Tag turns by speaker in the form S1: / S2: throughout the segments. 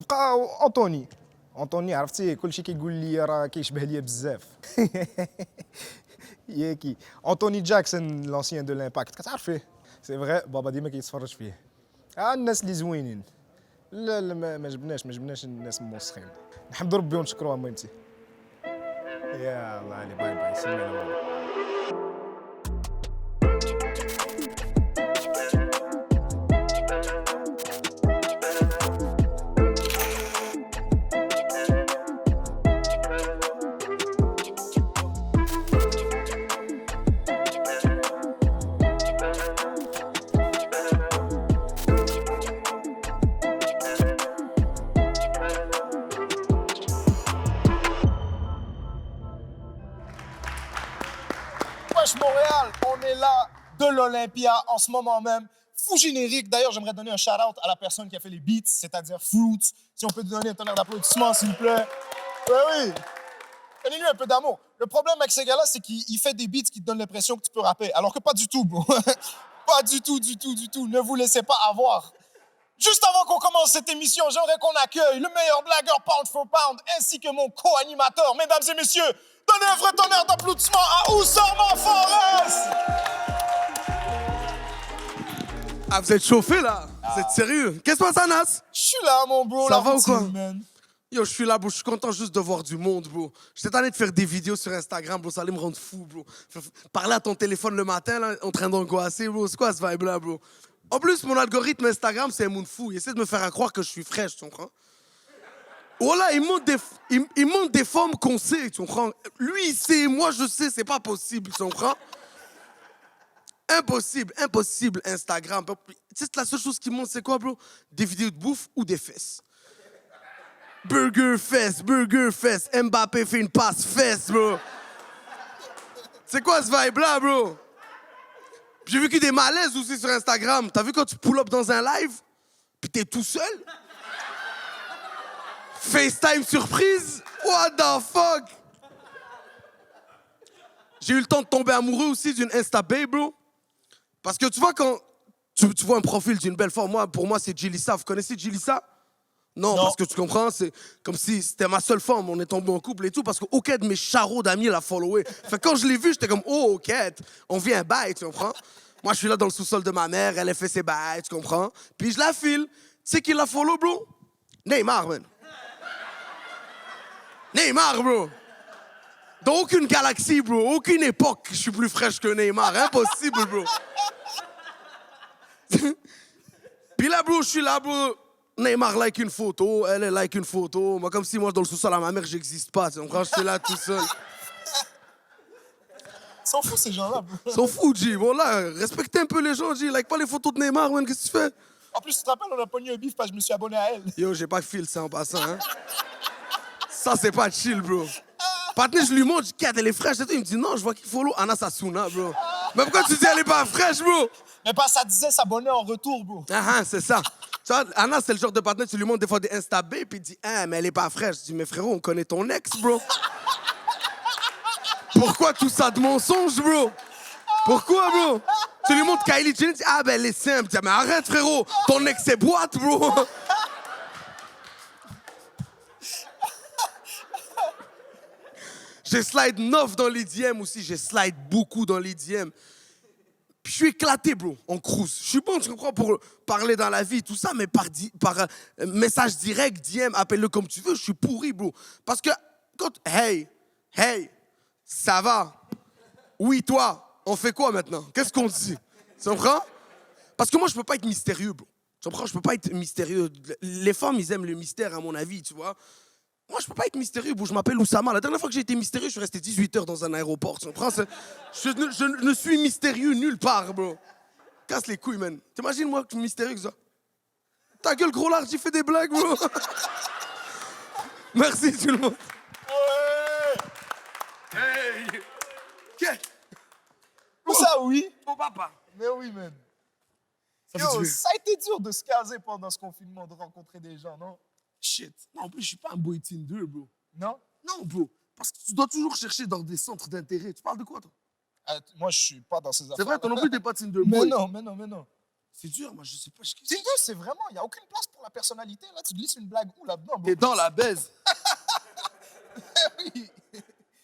S1: بقى أونطوني عرفتي كلشي كيقول لي راه كيشبه ليا بزاف. ياكي أونطوني جاكسون لونسيان دو لامباكت كتعرفيه؟ سي فغي بابا ديما كيتفرج فيه. الناس اللي زوينين. لا لا ما جبناش الناس موسخين. نحمد ربي ونشكروه مهمتي. يا الله علي باي باي سلمي على بابا. Wesh Montréal, on est là de l'Olympia en ce moment même. Fou générique. D'ailleurs, j'aimerais donner un shout-out à la personne qui a fait les beats, c'est-à-dire Fruits. Si on peut te donner un tonnerre d'applaudissements, s'il vous plaît. Oui. Donnez-lui un peu d'amour. Le problème avec ces gars-là, c'est qu'il fait des beats qui te donnent l'impression que tu peux rapper, alors que pas du tout, bro. Pas du tout. Ne vous laissez pas avoir. Juste avant qu'on commence cette émission, j'aimerais qu'on accueille le meilleur blagueur pound for pound, ainsi que mon co-animateur. Mesdames et messieurs, donnez un vrai tonnerre d'applaudissements à Oussama Forest!
S2: Ah, vous êtes chauffé là? Vous êtes sérieux? Qu'est-ce qui se passe, Anas?
S1: Je suis là, mon bro.
S2: Ça va ou quoi?
S1: Man.
S2: Yo, je suis là, bro. Je suis content juste de voir du monde, bro. J'étais tanné de faire des vidéos sur Instagram, bro. Ça allait me rendre fou, bro. Parler à ton téléphone le matin, là, en train d'angoisser, bro. C'est quoi ce vibe-là, bro? En plus, mon algorithme Instagram, c'est un monde fou. Il essaie de me faire croire que je suis fraîche, tu comprends? Voilà, il montre des formes qu'on sait, tu comprends? Lui, il sait, moi, je sais, c'est pas possible, tu comprends? Impossible, Instagram. Tu sais, la seule chose qui monte, c'est quoi, bro? Des vidéos de bouffe ou des fesses. Burger fesses. Mbappé fait une passe fesses, bro. C'est quoi ce vibe-là, bro? J'ai vu qu'il y a des malaises aussi sur Instagram. T'as vu quand tu pull up dans un live, puis t'es tout seul? FaceTime surprise? What the fuck? J'ai eu le temps de tomber amoureux aussi d'une Insta babe, bro. Parce que tu vois, quand tu vois un profil d'une belle femme, pour moi, c'est Jilissa. Vous connaissez Jilissa? Non, parce que tu comprends, c'est comme si c'était ma seule femme. On est tombé en couple et tout, parce qu'aucun de mes charros d'amis l'a followé. Fait que quand je l'ai vu, j'étais comme, oh, ok, on vient bail, tu comprends? Moi, je suis là dans le sous-sol de ma mère, elle a fait ses bails, tu comprends? Puis je la file. Tu sais qui l'a follow, bro? Neymar, man. Neymar, bro. Dans aucune galaxie, bro, aucune époque, je suis plus fraîche que Neymar. Impossible, bro. Puis là, bro, je suis là, bro. Neymar like une photo, elle like une photo. Moi, comme si moi, dans le sous-sol à ma mère, j'existe pas. Tu comprends? Je suis là tout seul.
S1: S'en fout, ces gens-là, bro.
S2: S'en fout, G. Bon, là, respectez un peu les gens, G. Like pas les photos de Neymar, man. Qu'est-ce que tu fais?
S1: En plus, tu te rappelles, on a pogné un bif parce que je me suis abonné à elle.
S2: Yo, j'ai pas fil ça en passant, hein. Ça, c'est pas chill, bro. Partner, je lui montre, je dis, elle est fraîche et tout. Il me dit, non, je vois qu'il follow Anna Sassouna, bro. Mais pourquoi tu dis, elle est pas fraîche, bro?
S1: Mais pas, ça disait s'abonner en retour, bro.
S2: Ah, c'est ça. Tu vois, Anna, c'est le genre de partenaire, tu lui montres des fois des Insta B, puis il dit, ah, mais elle est pas fraîche. Je dis, mais frérot, on connaît ton ex, bro. Pourquoi tout ça de mensonge, bro? Pourquoi, bro? Tu lui montres Kylie Jenner, tu dis, ah, ben, elle est simple. Tu dis, mais arrête, frérot, ton ex, c'est boîte, bro. J'ai slide 9 dans les DM aussi, j'ai slide beaucoup dans les DM. Puis je suis éclaté, bro, en cruise. Je suis bon, tu comprends, pour parler dans la vie, tout ça, mais par message direct, DM, appelle-le comme tu veux, je suis pourri, bro. Parce que quand, hey, ça va? Oui, toi, on fait quoi maintenant? Qu'est-ce qu'on dit? Tu comprends? Parce que moi, je peux pas être mystérieux, bro. Tu comprends? Je peux pas être mystérieux. Les femmes, ils aiment le mystère, à mon avis, tu vois? Moi, je peux pas être mystérieux, bro. Je m'appelle Oussama. La dernière fois que j'ai été mystérieux, je suis resté 18 heures dans un aéroport. Tu comprends? Je ne suis mystérieux nulle part, bro. Casse les couilles, man. T'imagines, moi, que je suis mystérieux que ça? Ta gueule, gros lard, j'ai fait des blagues, bro. Merci, tout le monde.
S1: Ouais.
S2: Hey! Okay.
S1: Où ça, oui?
S2: Ton papa.
S1: Mais oui, man.
S2: Ça fait
S1: Yo,
S2: du bien.
S1: ça a été dur de se caser pendant ce confinement, de rencontrer des gens, non?
S2: Shit. Non, en plus, je suis pas un boy Tinder, bro.
S1: Non?
S2: Non, bro. Parce que tu dois toujours chercher dans des centres d'intérêt. Tu parles de quoi, toi?
S1: Moi, je suis pas dans ces affaires.
S2: C'est vrai, toi non plus, t'es pas Tinder
S1: Mais
S2: boy.
S1: non.
S2: C'est dur, moi, je sais pas.
S1: Tinder, c'est vraiment, il n'y a aucune place pour la personnalité. Là, tu glisses une blague où là-dedans, bro?
S2: T'es dans la baise.
S1: Oui.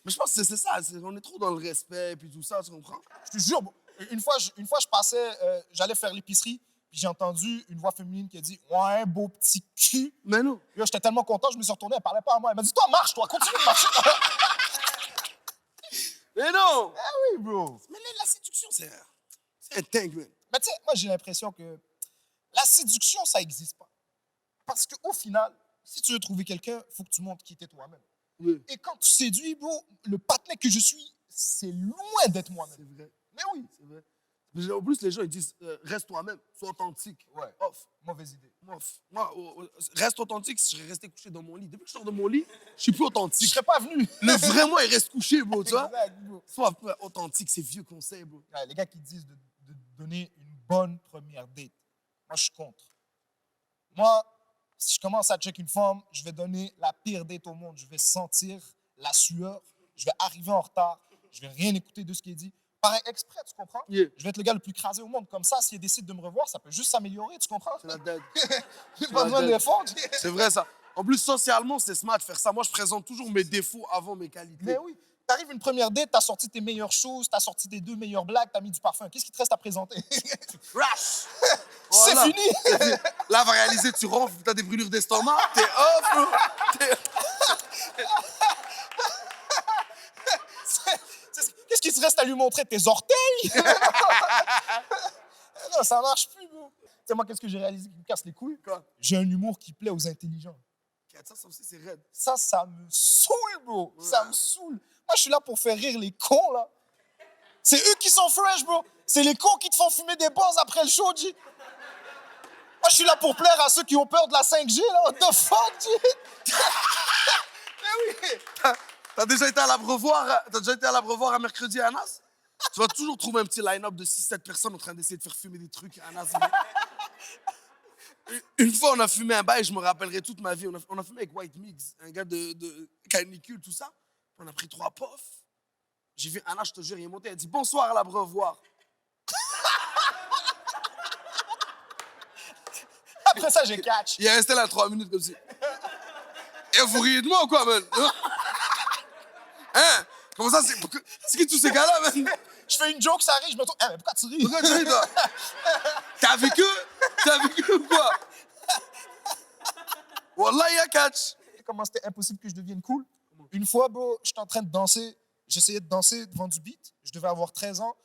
S2: Mais je pense que c'est ça. On est trop dans le respect, puis tout ça, tu comprends?
S1: Je te jure, bro. Une fois, je passais, j'allais faire l'épicerie, puis j'ai entendu une voix féminine qui a dit « Ouais, beau petit cul. »
S2: Mais non.
S1: Là, j'étais tellement content, je me suis retourné, elle parlait pas à moi. Elle m'a dit « Toi, marche, toi, continue de marcher. »
S2: Mais non!
S1: Oui, bro.
S2: Mais la séduction, c'est un tank, man.
S1: Mais tu sais, moi, j'ai l'impression que la séduction, ça n'existe pas. Parce qu'au final, si tu veux trouver quelqu'un, il faut que tu montres qui t'es toi-même.
S2: Oui.
S1: Et quand tu séduis, bro, le patinet que je suis, c'est loin d'être moi-même.
S2: C'est vrai.
S1: Mais oui.
S2: C'est vrai. Mais en plus, les gens, ils disent reste toi-même, sois authentique.
S1: Ouais.
S2: Off.
S1: Mauvaise idée.
S2: Moi, reste authentique si je serais resté couché dans mon lit. Depuis que je sors de mon lit, je suis plus
S1: Je
S2: authentique.
S1: serais pas venu.
S2: Le vrai moi, il reste couché, bro, tu vois.
S1: Exact, bro.
S2: Sois authentique, c'est vieux conseil, bro.
S1: Ouais, les gars qui disent de donner une bonne première date, moi, je suis contre. Moi, si je commence à check une femme, je vais donner la pire date au monde. Je vais sentir la sueur. Je vais arriver en retard. Je vais rien écouter de ce qui est dit. Pareil, exprès, tu comprends?
S2: Yeah.
S1: Je vais être le gars le plus crasé au monde. Comme ça, s'il décide de me revoir, ça peut juste s'améliorer, tu comprends?
S2: C'est la dette.
S1: J'ai pas besoin
S2: dette.
S1: d'efforts.
S2: C'est vrai, ça. En plus, socialement, c'est smart de faire ça. Moi, je présente toujours mes défauts avant mes qualités.
S1: Mais oui, t'arrives une première date, t'as sorti tes meilleures choses, t'as sorti tes 2 meilleures blagues, t'as mis du parfum. Qu'est-ce qui te reste à présenter?
S2: Crash!
S1: C'est
S2: Voilà.
S1: fini!
S2: Là, va réaliser, tu ronfles, t'as des brûlures d'estomac, t'es off, bro.
S1: Qu'est-ce qui te reste à lui montrer? Tes orteils? Non, ça marche plus, bro. Tu sais, moi, qu'est-ce que j'ai réalisé qui me casse les couilles?
S2: Quoi?
S1: J'ai un humour qui plaît aux intelligents.
S2: Ça aussi, c'est raide.
S1: Ça me saoule, bro.
S2: Ouais.
S1: Ça me saoule. Moi, je suis là pour faire rire les cons, là. C'est eux qui sont fresh, bro. C'est les cons qui te font fumer des bars après le show, G. Moi, je suis là pour plaire à ceux qui ont peur de la 5G, là. What the fuck, G? Mais oui.
S2: T'as déjà été à l'Abreuvoir à mercredi à Anas? Tu vas toujours trouver un petit line-up de 6-7 personnes en train d'essayer de faire fumer des trucs à Anas. Une fois, on a fumé un bail, je me rappellerai toute ma vie. On a fumé avec White Mix, un gars de canicule, tout ça. On a pris 3 puffs. J'ai vu Anna, je te jure, il est monté, il a dit « Bonsoir à l'Abreuvoir ».
S1: Après ça, j'ai catch.
S2: Il est resté là 3 minutes comme si. Et vous riez de moi ou quoi, man? Hein? Comment ça, c'est qui tous ces gars-là, man?
S1: Je fais une joke, ça rit, je me tourne. Eh, mais pourquoi tu ris?
S2: Pourquoi tu ris, toi? T'es avec eux? T'es avec eux ou quoi? Wallah, il y a catch.
S1: Comment c'était impossible que je devienne cool? Une fois, bro, j'étais en train de danser. J'essayais de danser devant du beat. Je devais avoir 13 ans.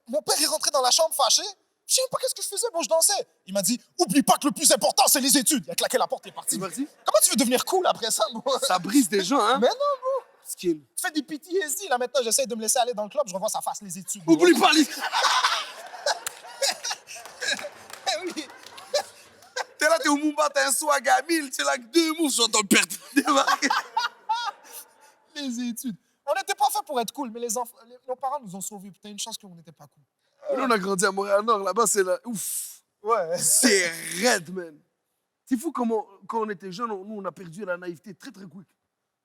S1: Mon père est rentré dans la chambre fâché. Je sais même pas qu'est-ce que je faisais, bon, je dansais. Il m'a dit, oublie pas que le plus important, c'est les études. Il a claqué la porte, il est parti.
S2: C'est parti?
S1: Comment tu veux devenir cool après ça, bro?
S2: Ça brise des gens, hein?
S1: Mais non, bro.
S2: Skin.
S1: Tu fais des PTSD. Là, maintenant, j'essaie de me laisser aller dans le club. Je revois sa face, les études. bro.
S2: Oublie pas les...
S1: Oui.
S2: T'es là, t'es au Mumba, t'es un swag à 1000, t'es là que 2 moves, j'entends le père débarquer.
S1: Les études. On n'était pas fait pour être cool, mais nos parents nous ont sauvés. Putain, une chance qu'on n'était pas cool.
S2: Nous, on a grandi à Montréal-Nord, là-bas, c'est là... Ouf.
S1: Ouais.
S2: C'est raide, man. C'est fou comment, quand on était jeunes, nous, on a perdu la naïveté très, très quick.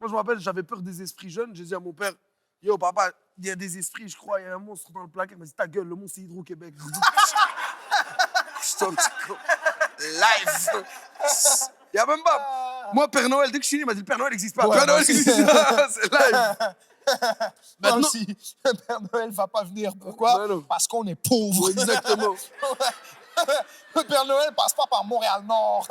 S2: Moi, je me rappelle, j'avais peur des esprits jeunes. J'ai dit à mon père, yo, papa, il y a des esprits, je crois, il y a un monstre dans le placard. Il m'a dit, ta gueule, le monstre, c'est Hydro-Québec. Je suis un petit con. Live. Il y a même pas... Moi, Père Noël, dès que je suis né, il m'a dit, le Père Noël n'existe pas.
S1: Ouais,
S2: Père
S1: moi
S2: Noël
S1: aussi.
S2: n'existe pas. C'est live.
S1: Même
S2: Maintenant-
S1: si le Père Noël va pas venir. Pourquoi?
S2: Ben non.
S1: Parce qu'on est pauvre.
S2: Exactement.
S1: Le Père Noël passe pas par Montréal-Nord.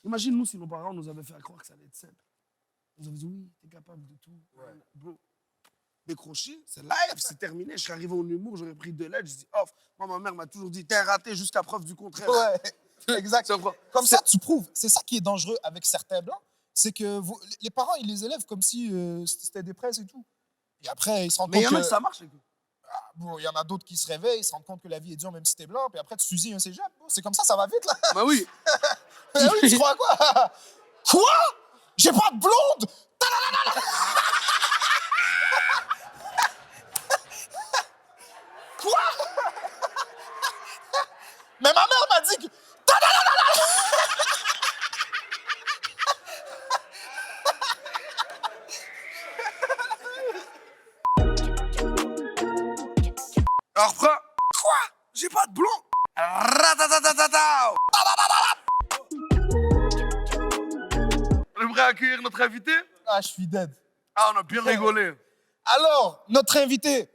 S2: Imagine, nous, si nos parents nous avaient fait croire que ça allait être simple. Ils nous avaient dit, oui, t'es capable de tout.
S1: Ouais.
S2: Bro, décroché, c'est live, c'est terminé. Je serais arrivé au humour, j'aurais pris 2 lettres, je dis off. Moi, ma mère m'a toujours dit, t'es raté jusqu'à preuve du contraire.
S1: Ouais, exact.
S2: Tu comprends?
S1: Comme ça, tu prouves. C'est ça qui est dangereux avec certains blancs. C'est que les parents, ils les élèvent comme si c'était des princes et tout. Et après, ils se rendent
S2: Mais il y
S1: compte
S2: en a
S1: que...
S2: qui ça marche. Écoute.
S1: Bon, il y en a d'autres qui se réveillent, ils se rendent compte que la vie est dure même si t'es blanc, puis après tu fusilles un cégep. Bon, c'est comme ça va vite, là.
S2: Bah oui.
S1: Eh oui, tu crois quoi? Quoi? J'ai pas de blonde? Quoi? Mais ma mère m'a dit que...
S2: Alors, d'accueillir notre invité?
S1: Ah, je suis dead.
S2: Ah, on a bien rigolé.
S1: Alors, notre invité,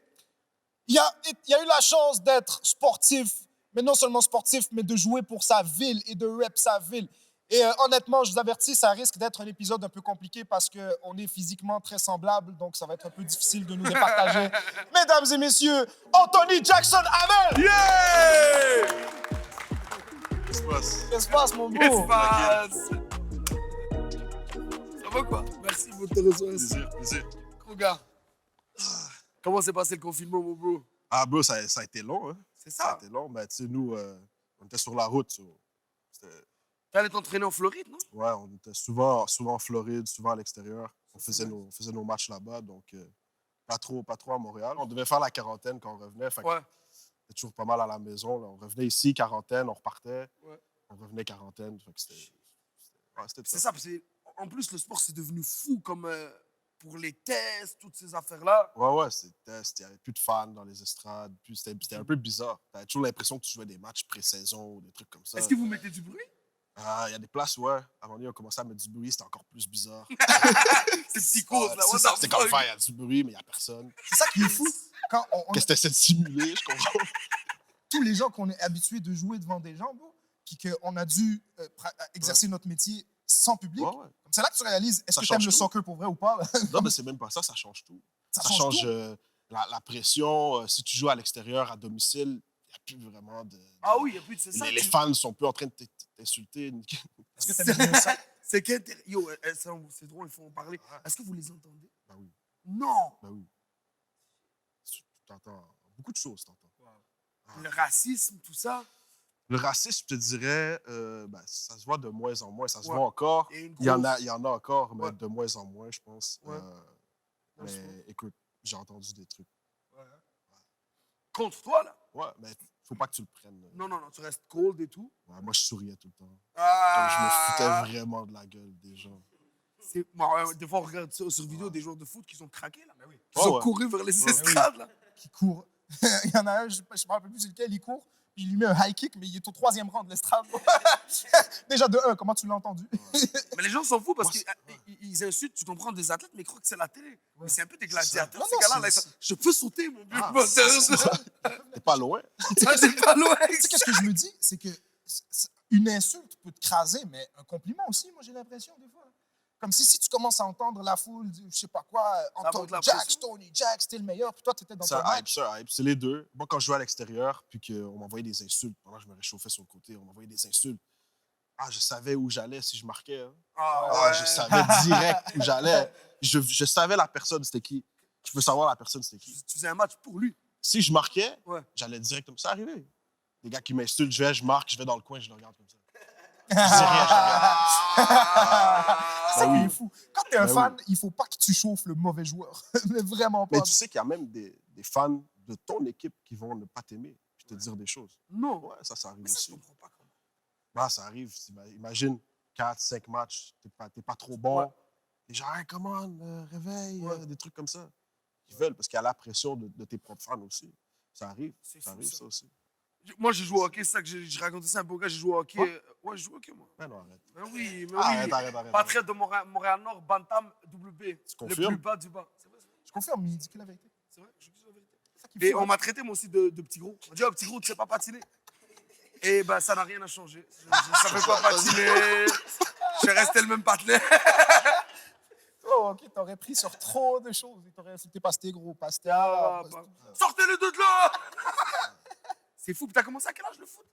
S1: il a eu la chance d'être sportif, mais non seulement sportif, mais de jouer pour sa ville et de rep sa ville. Et honnêtement, je vous avertis, ça risque d'être un épisode un peu compliqué parce qu'on est physiquement très semblables, donc ça va être un peu difficile de nous départager. Mesdames et messieurs, Anthony Jackson Hamel!
S2: Yeah!
S3: Qu'est-ce qui se passe?
S1: Qu'est-ce qui se passe, mon
S2: Qu'est-ce qui
S1: bro?
S2: se passe? Ça va quoi? Merci pour te recevoir ici.
S3: Plaisir, plaisir.
S2: Gros gars. Comment s'est passé le confinement, mon bro?
S3: Ah, bro, ça a été long, hein?
S2: C'est
S3: Ça a
S2: ça.
S3: été long. Ben, tu sais, nous, on était sur la route. C'était-
S2: T'allais t'entraîner en Floride, non?
S3: Ouais, on était souvent en Floride, souvent à l'extérieur. On faisait nos matchs là-bas, donc pas trop à Montréal. On devait faire la quarantaine quand on revenait. Fait que
S2: Ouais.
S3: c'était toujours pas mal à la maison. Là. On revenait ici, quarantaine, on repartait.
S2: Ouais.
S3: On revenait quarantaine. Fait que c'était
S2: C'est ça, parce que en plus, le sport, c'est devenu fou comme pour les tests, toutes ces affaires-là.
S3: Ouais, c'était. Il n'y avait plus de fans dans les estrades. Puis c'était un peu bizarre. T'avais toujours l'impression que tu jouais des matchs pré-saison ou des trucs comme ça.
S2: Est-ce que vous mettez du bruit?
S3: Ah, il y a des places, ouais. À un moment donné, on commençait à mettre du bruit, c'était encore plus bizarre.
S2: Ces psychoses, là.
S3: C'est
S2: what
S3: ça,
S2: the
S3: c'était comme
S2: fuck?
S3: faire, il y a du bruit, mais il n'y a personne.
S1: C'est ça qui est fou. Quand
S3: Qu'est-ce que t'essaies de simuler, je comprends.
S1: tous les gens qu'on est habitués de jouer devant des gens, bro, puis qu'on a dû exercer notre métier sans public,
S3: Ouais, ouais.
S1: c'est là que tu réalises, est-ce
S3: Ça
S1: que tu aimes
S3: change
S1: le
S3: tout.
S1: soccer pour vrai ou pas?
S3: Non, mais c'est même pas ça, ça change tout.
S1: Ça
S3: Ça
S1: change
S3: change
S1: tout.
S3: la pression. Si tu joues à l'extérieur, à domicile, il n'y a plus vraiment de.
S2: Ah oui, et puis c'est ça.
S3: Les fans sont plus en train de t'insulter.
S1: Est-ce que tu aimes ça?
S2: C'est yo, c'est drôle, il faut en parler. Est-ce que vous les entendez?
S3: Ben oui,
S2: Non.
S3: ben oui. Tu entends beaucoup de choses, t'entends.
S2: Le racisme, tout ça.
S3: Le racisme, je te dirais, ben, ça se voit de moins en moins. Ça se
S2: Ouais.
S3: voit encore.
S2: Et une
S3: Il y en
S2: grosse-
S3: a, il y en a encore, mais
S2: Ouais.
S3: de moins en moins, je pense.
S2: Ouais.
S3: Mais écoute, j'ai entendu des trucs.
S2: Contre toi, là.
S3: Ouais, mais faut pas que tu le prennes.
S2: Non, non, non, tu restes cold et tout.
S3: Ouais, moi, je souriais tout le temps. Comme
S2: Ah,
S3: je me foutais vraiment de la gueule des gens.
S2: Des fois, on regarde sur vidéo des joueurs de foot qui sont craqués, là. Qui
S3: Ouais,
S2: sont
S3: ouais.
S2: courus vers les
S3: Ouais.
S2: estrades, là.
S1: Qui court. Il y en a un, je ne me rappelle plus c'est lequel, il court, puis il lui met un high kick, mais il est au 3e rang de l'estrade. Déjà de 1, comment tu l'as entendu?
S2: Mais les gens s'en foutent parce
S3: Moi,
S2: qu'ils insultent, tu comprends, des athlètes, mais ils croient que c'est la télé. Mais c'est un peu des
S1: ça.
S2: gladiateurs,
S1: Non,
S2: ces
S1: non,
S2: gars-là. Là,
S1: c'est-
S2: je peux sauter, mon but.
S3: Ah,
S2: Bon, sérieux,
S3: T'es pas loin.
S2: c'est pas loin.
S1: Tu sais, qu'est-ce que je me dis? C'est que une insulte peut te craser, mais un compliment aussi, moi, j'ai l'impression, des fois. Comme si tu commences à entendre la foule, je sais pas quoi,
S2: monte la
S1: Anthony Jack,
S2: pression.
S1: Tony Jack, c'était le meilleur, puis toi, tu étais dans ton
S3: Ça hype,
S1: match.
S3: ça hype. C'est les deux. Moi, quand je jouais à l'extérieur, puis qu'on m'envoyait des insultes, pendant que je me réchauffais sur le côté, on m'envoyait des insultes. Ah, je savais où j'allais si je marquais. Hein. Ah, je savais direct où j'allais. Je savais la personne, c'était qui. Je veux savoir la personne, c'était qui.
S2: Tu faisais un match pour lui.
S3: Si je marquais,
S2: Ouais.
S3: j'allais directement. Ça arrivait. Les gars qui m'insultent, je marque, je vais dans le coin, je le regarde comme ça.
S1: C'est
S3: Je dis rien, je regarde.
S1: ça
S3: Ben
S1: qui
S3: oui.
S1: est fou. Quand tu es un
S3: Ben
S1: fan, il faut pas que tu chauffes le mauvais joueur. Mais vraiment pas.
S3: Mais tu sais qu'il y a même des fans de ton équipe qui vont ne pas t'aimer puis te dire des choses.
S2: Non.
S3: Ouais, ça arrive
S2: Mais ça, je
S3: aussi.
S2: comprends pas comment.
S3: Ah, ça arrive. Imagine 4, 5 matchs, t'es pas trop bon.
S2: Ouais.
S3: Les gens, hey, come on, réveille,
S2: Ouais.
S3: des trucs comme ça. Ils veulent parce qu'il y a la pression de tes propres fans aussi. Ça arrive.
S2: C'est
S3: Ça
S2: fou,
S3: arrive,
S2: ça.
S3: ça aussi.
S2: Moi, j'ai joué au hockey, c'est ça que j'ai raconté ça un peu au gars. J'ai joué au hockey.
S3: Ouais.
S2: Ouais, j'ai joué au hockey, moi.
S3: Mais non, arrête.
S2: Mais oui, mais
S3: Arrête,
S2: oui.
S3: arrête.
S2: Patriote de Montréal-Nord, Bantam, WB. Le
S3: confirmes?
S2: plus bas du bas. C'est vrai,
S1: Je confirme, mais il dit que la vérité.
S2: c'est vrai, je dis la vérité.
S1: C'est ça qui est
S2: Et
S1: fou,
S2: on
S1: hein.
S2: m'a traité, moi aussi, de petit gros. On dit, oh, petit gros, tu sais pas patiner. Et ben, ça n'a rien à changer. Je savais pas patiner. Je suis resté le même patinet.
S1: Oh, OK, t'aurais pris sur trop de choses. T'aurais insulté Pasté gros, Pasté.
S2: Sortez-le de là! C'est fou. Puis t'as commencé à quel âge le foot?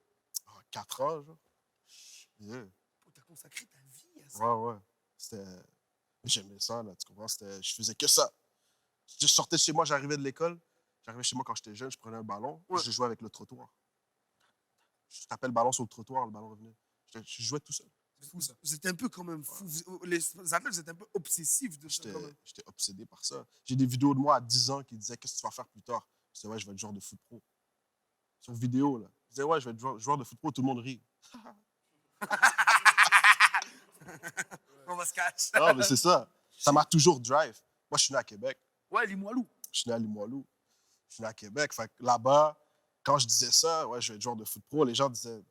S3: 4 ans, genre. Yeah.
S2: T'as consacré ta vie à ça.
S3: Ouais. C'était. J'aimais ça, là, tu comprends? Je faisais que ça. Je sortais de chez moi, j'arrivais de l'école. J'arrivais chez moi quand j'étais jeune, je prenais un ballon,
S2: Ouais.
S3: je jouais avec le trottoir. Je tapais le ballon sur le trottoir, le ballon revenait. Je jouais tout seul.
S1: C'est fou, ça.
S2: Vous êtes un peu quand même fou. Les athlètes, vous êtes un peu obsessifs de ça
S3: J'étais
S2: quand même.
S3: j'étais obsédé par ça. J'ai des vidéos de moi à 10 ans qui disaient qu'est-ce que tu vas faire plus tard. Je disais ouais, je vais être joueur de foot pro. Sur vidéo, là. Je disais ouais, je vais être joueur de foot pro, tout le monde rit.
S2: On va se catch.
S3: Non, mais c'est ça. Ça m'a toujours drive. Moi, je suis né à Québec.
S2: Ouais, Limoilou.
S3: Je suis né à Limoilou. Je suis né à Québec. Fait que là-bas, quand je disais ça, ouais, je vais être joueur de foot pro, les gens disaient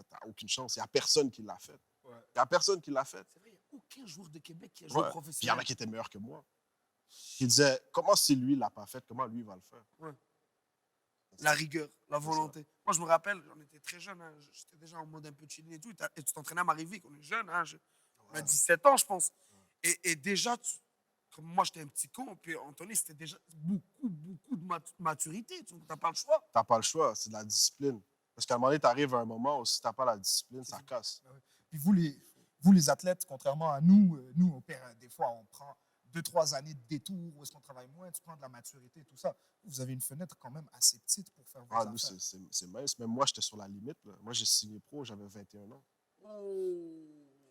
S3: t'as aucune chance. Il n'y a personne qui l'a fait. Il n'y a personne qui l'a fait.
S2: C'est vrai, il n'y a aucun joueur de Québec qui a joué
S3: Ouais. Puis il y en
S2: professionnel.
S3: a qui étaient meilleurs que moi. Qui disaient, comment si lui, il l'a pas fait, comment lui, il va le faire?
S2: La rigueur, la
S3: C'est ça.
S2: volonté. Moi, je me rappelle, on était très jeune. Hein, j'étais déjà en mode un peu chilling et tout. Et tu t'entraînais à Marivic. On est jeune. Hein, on a 17 ans, je pense. Et déjà, comme moi, j'étais un petit con. Puis Anthony, c'était déjà beaucoup de maturité. Tu n'as pas le choix.
S3: T'as pas le choix, c'est de la discipline. Parce qu'à un moment donné, t'arrives à un moment où si t'as pas la discipline, ça casse.
S1: Puis vous, les athlètes, contrairement à nous, nous, on perd des fois, on prend 2-3 années de détour où est-ce qu'on travaille moins, tu prends de la maturité, tout ça. Vous avez une fenêtre quand même assez petite pour faire vos
S3: Ah,
S1: affaires.
S3: nous, c'est mince. Même moi, j'étais sur la limite. Là. Moi, j'ai signé pro, j'avais 21 ans.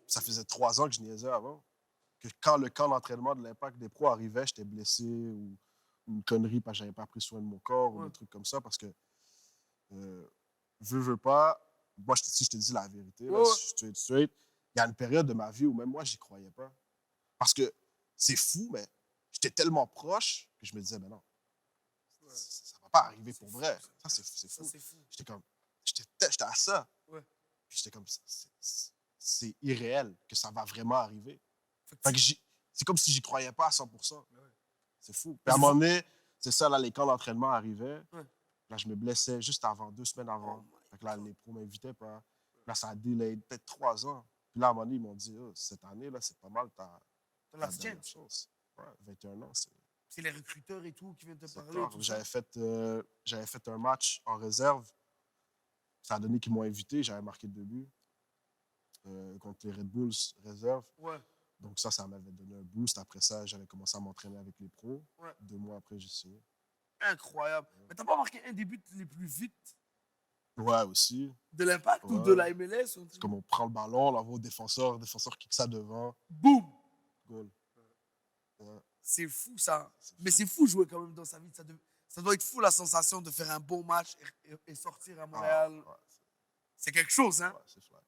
S3: Ça faisait 3 ans que je niaisais avant. Que quand le camp d'entraînement de l'Impact des pros arrivait, j'étais blessé ou une connerie parce que j'avais pas pris soin de mon corps ou des trucs comme ça. Parce que, veux pas, moi, si je te dis la vérité, là, si je te straight, il y a une période de ma vie où même moi, j'y croyais pas. Parce que c'est fou, mais j'étais tellement proche que je me disais, mais non, ça va pas arriver pour vrai. Ça, c'est fou. J'étais comme, j'étais à ça. Puis j'étais comme, c'est irréel que ça va vraiment arriver. Fait que c'est comme si j'y croyais pas à 100%. C'est fou. Puis à un moment donné, c'est ça, là, les camps d'entraînement arrivaient. Là, je me blessais juste avant, 2 semaines avant. Fait que là, les pros m'invitaient pas. Là, ça a délai peut-être 3 ans. Puis là, à un moment donné, ils m'ont dit, oh, cette année, là, c'est pas mal ta dernière chance. Ouais, 21 ans,
S2: c'est les recruteurs et tout qui viennent te parler.
S3: tard. J'avais fait un match en réserve. Ça a donné qu'ils m'ont invité. J'avais marqué 2 buts contre les Red Bulls réserve. Donc ça m'avait donné un boost. Après ça, j'avais commencé à m'entraîner avec les pros. 2 mois après, j'ai signé.
S2: Incroyable. Mais t'as pas marqué un des buts les plus vite
S3: Ouais, aussi.
S2: de l'Impact ou de la MLS?
S3: C'est comme on prend le ballon, on l'envoie au défenseur kick ça devant.
S2: Boum!
S3: Goal. Ouais.
S2: C'est fou, ça. Mais c'est fou jouer quand même dans sa vie. Ça doit être fou, la sensation de faire un bon match et sortir à Montréal. C'est quelque chose, hein?
S3: Ouais, c'est fly.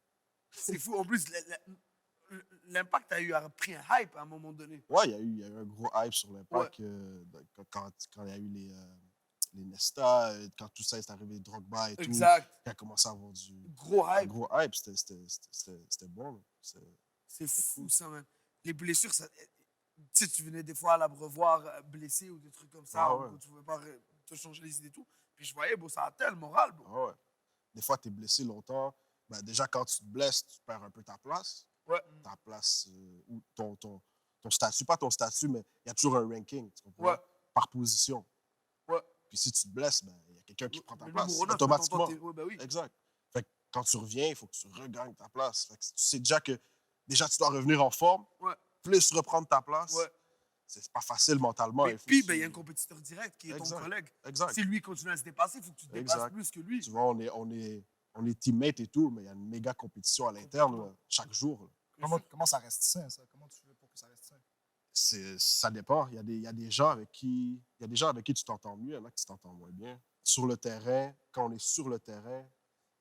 S2: C'est fou. En plus, l'Impact a pris un hype à un moment donné.
S3: Ouais, il y a eu un gros hype sur l'Impact quand il y a eu les Nesta, quand tout ça est arrivé, Drogba et tout.
S2: Exact.
S3: Qui a commencé à avoir du
S2: gros hype.
S3: Un gros hype, c'était bon.
S2: C'est fou, ça, man. Les blessures, ça... Tu sais, tu venais des fois à l'abreuvoir blessé ou des trucs comme ça, où tu ne pouvais pas te changer les idées et tout. Puis je voyais, bon, ça a tel moral, bon.
S3: Ah ouais. Des fois, tu es blessé longtemps. Ben, déjà, quand tu te blesses, tu perds un peu ta place. Ta place, ou ton statut, pas ton statut, mais il y a toujours un ranking, tu comprends? Par position. Puis si tu te blesses, ben, il y a quelqu'un qui prend ta place. Automatiquement. Exact. Fait que quand tu reviens, il faut que tu regagnes ta place. Fait que tu sais déjà que tu dois revenir en forme, plus reprendre ta place. C'est pas facile mentalement.
S2: Et puis, il y a un compétiteur direct qui est ton collègue.
S3: Exact.
S2: Si lui continue à se dépasser, il faut que tu te dépasses plus que lui.
S3: Tu vois, on est teammates et tout, mais il y a une méga compétition à l'interne là, chaque jour. Là.
S1: Comment ça reste sain, ça? Comment tu fais pour que ça reste sain?
S3: Ça dépend. Il y a des gens avec qui tu t'entends mieux, il y en a qui tu t'entends moins bien. Sur le terrain, quand on est sur le terrain,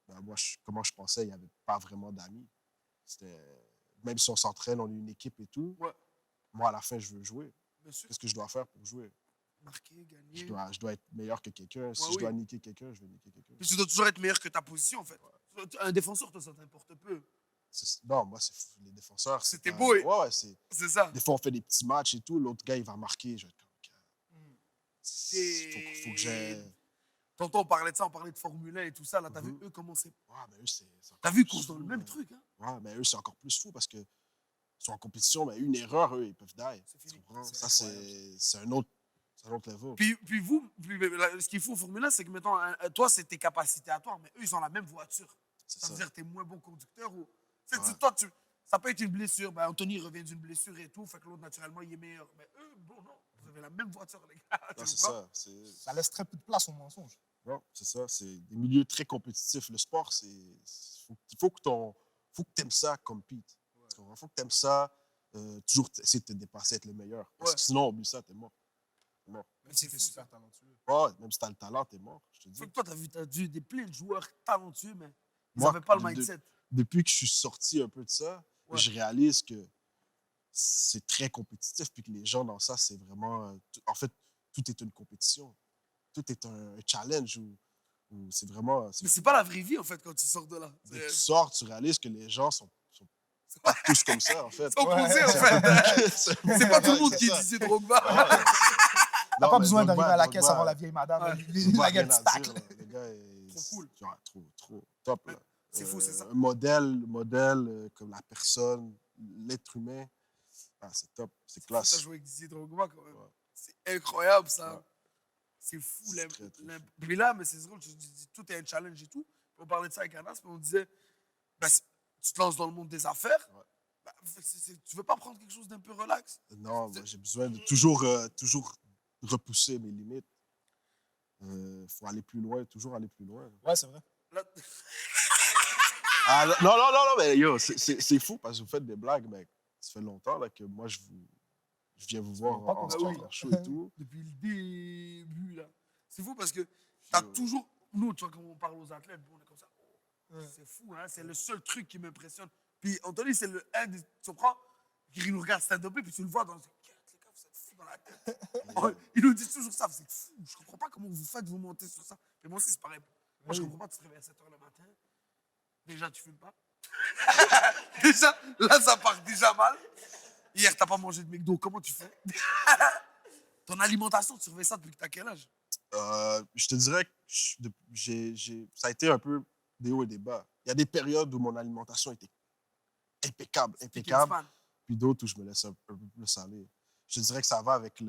S3: ben moi, comment je pensais, il n'y avait pas vraiment d'amis. Même si on s'entraîne, on est une équipe et tout, moi, à la fin, je veux jouer. Qu'est-ce que je dois faire pour jouer?
S2: Marquer, gagner.
S3: Je dois être meilleur que quelqu'un. Si je dois niquer quelqu'un, je vais niquer quelqu'un.
S2: Puis tu dois toujours être meilleur que ta position, en fait. Un défenseur, toi, ça t'importe peu.
S3: Non, moi, c'est les défenseurs.
S2: C'était beau.
S3: Ouais,
S2: c'est ça.
S3: Des fois, on fait des petits matchs et tout. L'autre gars, il va marquer. Je vais être comme... Faut que j'ai...
S2: Tantôt, on parlait de ça, on parlait de Formule 1 et tout ça. Là, t'as vu eux comment c'est...
S3: Ouais, mais eux, c'est
S2: t'as vu qu'ils sont dans le même truc, hein?
S3: Ouais, mais eux, c'est encore plus fou parce que sont en compétition, mais une erreur, eux, ils peuvent die.
S2: C'est fini.
S3: Ça, c'est un autre level.
S2: Puis vous, ce qu'il faut au Formule 1, c'est que, mettons, toi, c'est tes capacités à toi, mais eux, ils ont la même voiture. Ça veut dire que t'es moins bon conducteur ou... Toi, ça peut être une blessure. Ben, Anthony revient d'une blessure et tout, fait que l'autre, naturellement, il est meilleur. Mais eux, bon, non. Vous avez la même voiture, les gars.
S3: Non, c'est ça.
S1: Ça laisse très peu de place au mensonge.
S3: Non, c'est ça. C'est des milieux très compétitifs. Le sport, il faut que tu aimes ça, compete. Il faut que tu aimes ça, toujours essayer de te dépasser, être le meilleur. Parce que sinon, oublie ça, t'es mort.
S1: Même si t'es super talentueux.
S3: Ouais, même si t'as le talent, t'es mort, je te dis.
S2: Fait que toi, t'as vu plein de joueurs talentueux, mais ils
S3: Moi,
S2: n'avaient pas le mindset.
S3: Depuis que je suis sorti un peu de ça, je réalise que c'est très compétitif, puis que les gens dans ça, c'est vraiment... en fait, tout est une compétition. Tout est un challenge où c'est vraiment...
S2: Mais c'est pas la vraie vie, en fait, quand tu sors de là.
S3: Dès que tu sors, tu réalises que les gens sont pas tous comme ça, en fait.
S2: Ils sont opposés, en
S3: C'est
S2: fait.
S3: un peu compliqué, c'est
S2: C'est pas tout le monde
S3: c'est
S2: qui est
S3: ça.
S2: Didier Drogba.
S1: T'as
S3: Non,
S1: pas
S3: mais
S1: besoin d'arriver
S3: Drogba-
S1: à la caisse
S3: Drogba-
S1: avant la vieille madame.
S2: Ouais.
S3: Drogba,
S1: La
S3: rien
S1: gueule
S3: à
S1: stack.
S3: dire, là. Le gars est
S2: Trop cool.
S3: Ouais, trop top. Là.
S2: C'est fou, c'est ça.
S3: Un modèle comme la personne, l'être humain. Ah, c'est top, c'est
S2: T'as
S3: classe.
S2: joué avec Didier Drogba, quand même.
S3: Ouais.
S2: C'est incroyable, ça.
S3: Ouais.
S2: C'est fou.
S3: C'est très, très fou.
S2: Puis là, mais c'est drôle, tu dis, tout est un challenge et tout. On parlait de ça avec Anas, mais on disait, ben, tu te lances dans le monde des affaires.
S3: Ouais.
S2: Ben, tu veux pas prendre quelque chose d'un peu relax?
S3: Non, moi, j'ai besoin de toujours repousser mes limites. Faut aller plus loin, toujours aller plus loin.
S1: Ouais, c'est vrai.
S2: Là,
S3: Ah, non, mais yo, c'est fou parce que vous faites des blagues, mec. Ça fait longtemps là, que moi, je viens vous voir
S1: longtemps qu'on
S3: en
S1: se
S3: sport,
S1: parle.
S3: en show et tout.
S2: depuis le début, là. C'est fou parce que t'as toujours. Nous, tu vois, quand on parle aux athlètes, on est comme ça. Oh, c'est fou, hein. C'est le seul truc qui m'impressionne. Puis Anthony, c'est le un des. Tu comprends? Il nous regarde stand-up, puis tu le vois dans le. Les gars, vous êtes fous dans la tête. Oh, il nous dit toujours ça. Vous êtes fous. Je comprends pas comment vous faites, vous montez sur ça. Mais moi aussi, c'est pareil. Moi, je comprends pas, tu te réveilles à 7 h le matin. Déjà, tu fumes pas. Déjà, là, ça part déjà mal. Hier, t'as pas mangé de McDo. Comment tu fais? Ton alimentation, tu surveilles ça depuis que t'as quel âge?
S3: Je te dirais que ça a été un peu des hauts et des bas. Il y a des périodes où mon alimentation était impeccable. Puis d'autres où je me laisse un peu plus aller. Je te dirais que ça va avec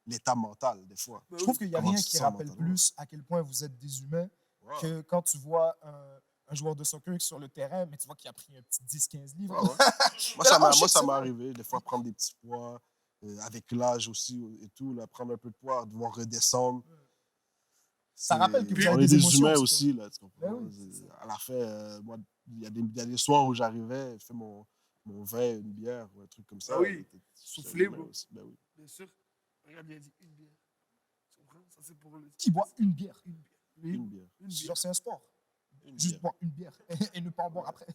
S3: l'état mental, des fois.
S1: Je trouve qu'il n'y a
S3: Comment
S1: rien
S3: tu te
S1: qui
S3: sens
S1: rappelle
S3: mentalement?
S1: plus à quel point vous êtes des humains
S3: Ouais.
S1: que quand tu vois un joueur de soccer sur le terrain, mais tu vois qu'il a pris un petit 10-15 livres.
S3: Ouais, ouais. Moi,
S1: Mais là,
S3: moi,
S1: shit,
S3: ça
S1: c'est
S3: m'est
S1: vrai.
S3: arrivé, des fois, prendre des petits poids, avec l'âge aussi et tout, là, prendre un peu de poids, devoir redescendre.
S1: Ça rappelle que vous
S3: On
S1: avez
S3: est
S1: des
S3: des
S1: émotions
S3: humains
S1: aussi,
S3: aussi, là, tu comprends?
S1: Ben oui,
S3: À la fin, moi, il y a des soirs où j'arrivais, je fais mon vin, une bière ou un truc comme ça.
S2: Ah oui,
S3: et
S2: souffler,
S3: humain
S2: bro.
S3: aussi. Ben oui.
S2: Bien sûr. Regarde, il a dit une bière. Tu comprends? Ça, c'est pour le.
S1: Qui boit une bière?
S2: Une bière. Oui,
S3: Une bière.
S2: une bière.
S1: Genre, c'est un sport.
S3: Une
S1: Juste
S3: bière.
S1: boire une bière et ne pas en boire après.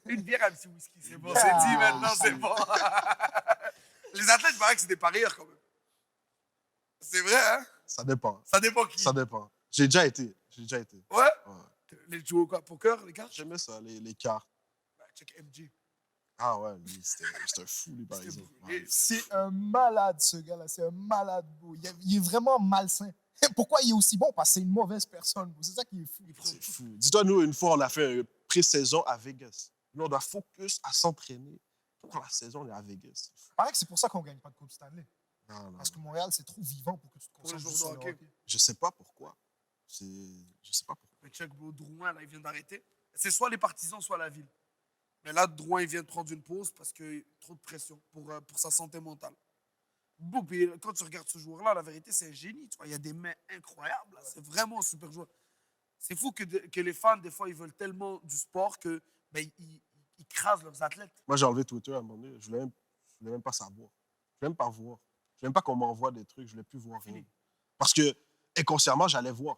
S2: Une bière, un petit whisky, c'est bon.
S1: Ah,
S2: C'est dit maintenant, c'est bon. Les athlètes, il paraît que c'est des parieurs quand même. C'est vrai, hein?
S3: Ça dépend.
S2: Ça dépend qui.
S3: Ça dépend. J'ai déjà été.
S2: Ouais?
S3: Ouais.
S2: Les joueurs quoi? Poker, les cartes?
S3: J'aimais ça, les cartes.
S2: Bah, check MJ.
S3: Ah ouais, lui, c'était un fou, lui, par
S2: C'était
S3: exemple.
S2: brûlé.
S3: Ouais.
S1: C'est un malade, ce gars-là. C'est un malade, bro. Il est vraiment malsain. Pourquoi il est aussi bon? Parce que c'est une mauvaise personne, bro. C'est ça qui est fou.
S2: Il prend
S3: C'est
S2: tout.
S3: fou. Dis-toi, nous, une fois, on a fait une pré-saison à Vegas. Nous, on doit focus à s'entraîner pour la saison, on est à Vegas.
S1: Il paraît que c'est pour ça qu'on ne gagne pas de Coupe Stanley.
S3: Non, non,
S1: Parce que
S3: non.
S1: Montréal, c'est trop vivant pour que tu te
S2: Pour les
S1: concentres
S2: joueurs
S1: juste
S2: de
S1: sur le
S2: hockey.
S1: hockey.
S3: Je sais pas pourquoi. Je sais pas pourquoi.
S2: Mais check, bro, Drouin, là, il vient d'arrêter. C'est soit les partisans, soit la ville. Mais là, Drouin, il vient de prendre une pause parce que trop de pression pour sa santé mentale. Bon, puis quand tu regardes ce joueur-là, la vérité, c'est un génie. Tu vois, il y a des mains incroyables. là. C'est vraiment un super joueur. C'est fou que les fans, des fois, ils veulent tellement du sport que ben, ils crasent leurs athlètes.
S3: Moi, j'ai enlevé Twitter à un moment donné. Je voulais même pas savoir. Je voulais même pas voir. Je voulais même pas qu'on m'envoie des trucs. Je voulais plus voir rien.
S2: Fini.
S3: Parce que, inconsciemment, j'allais voir.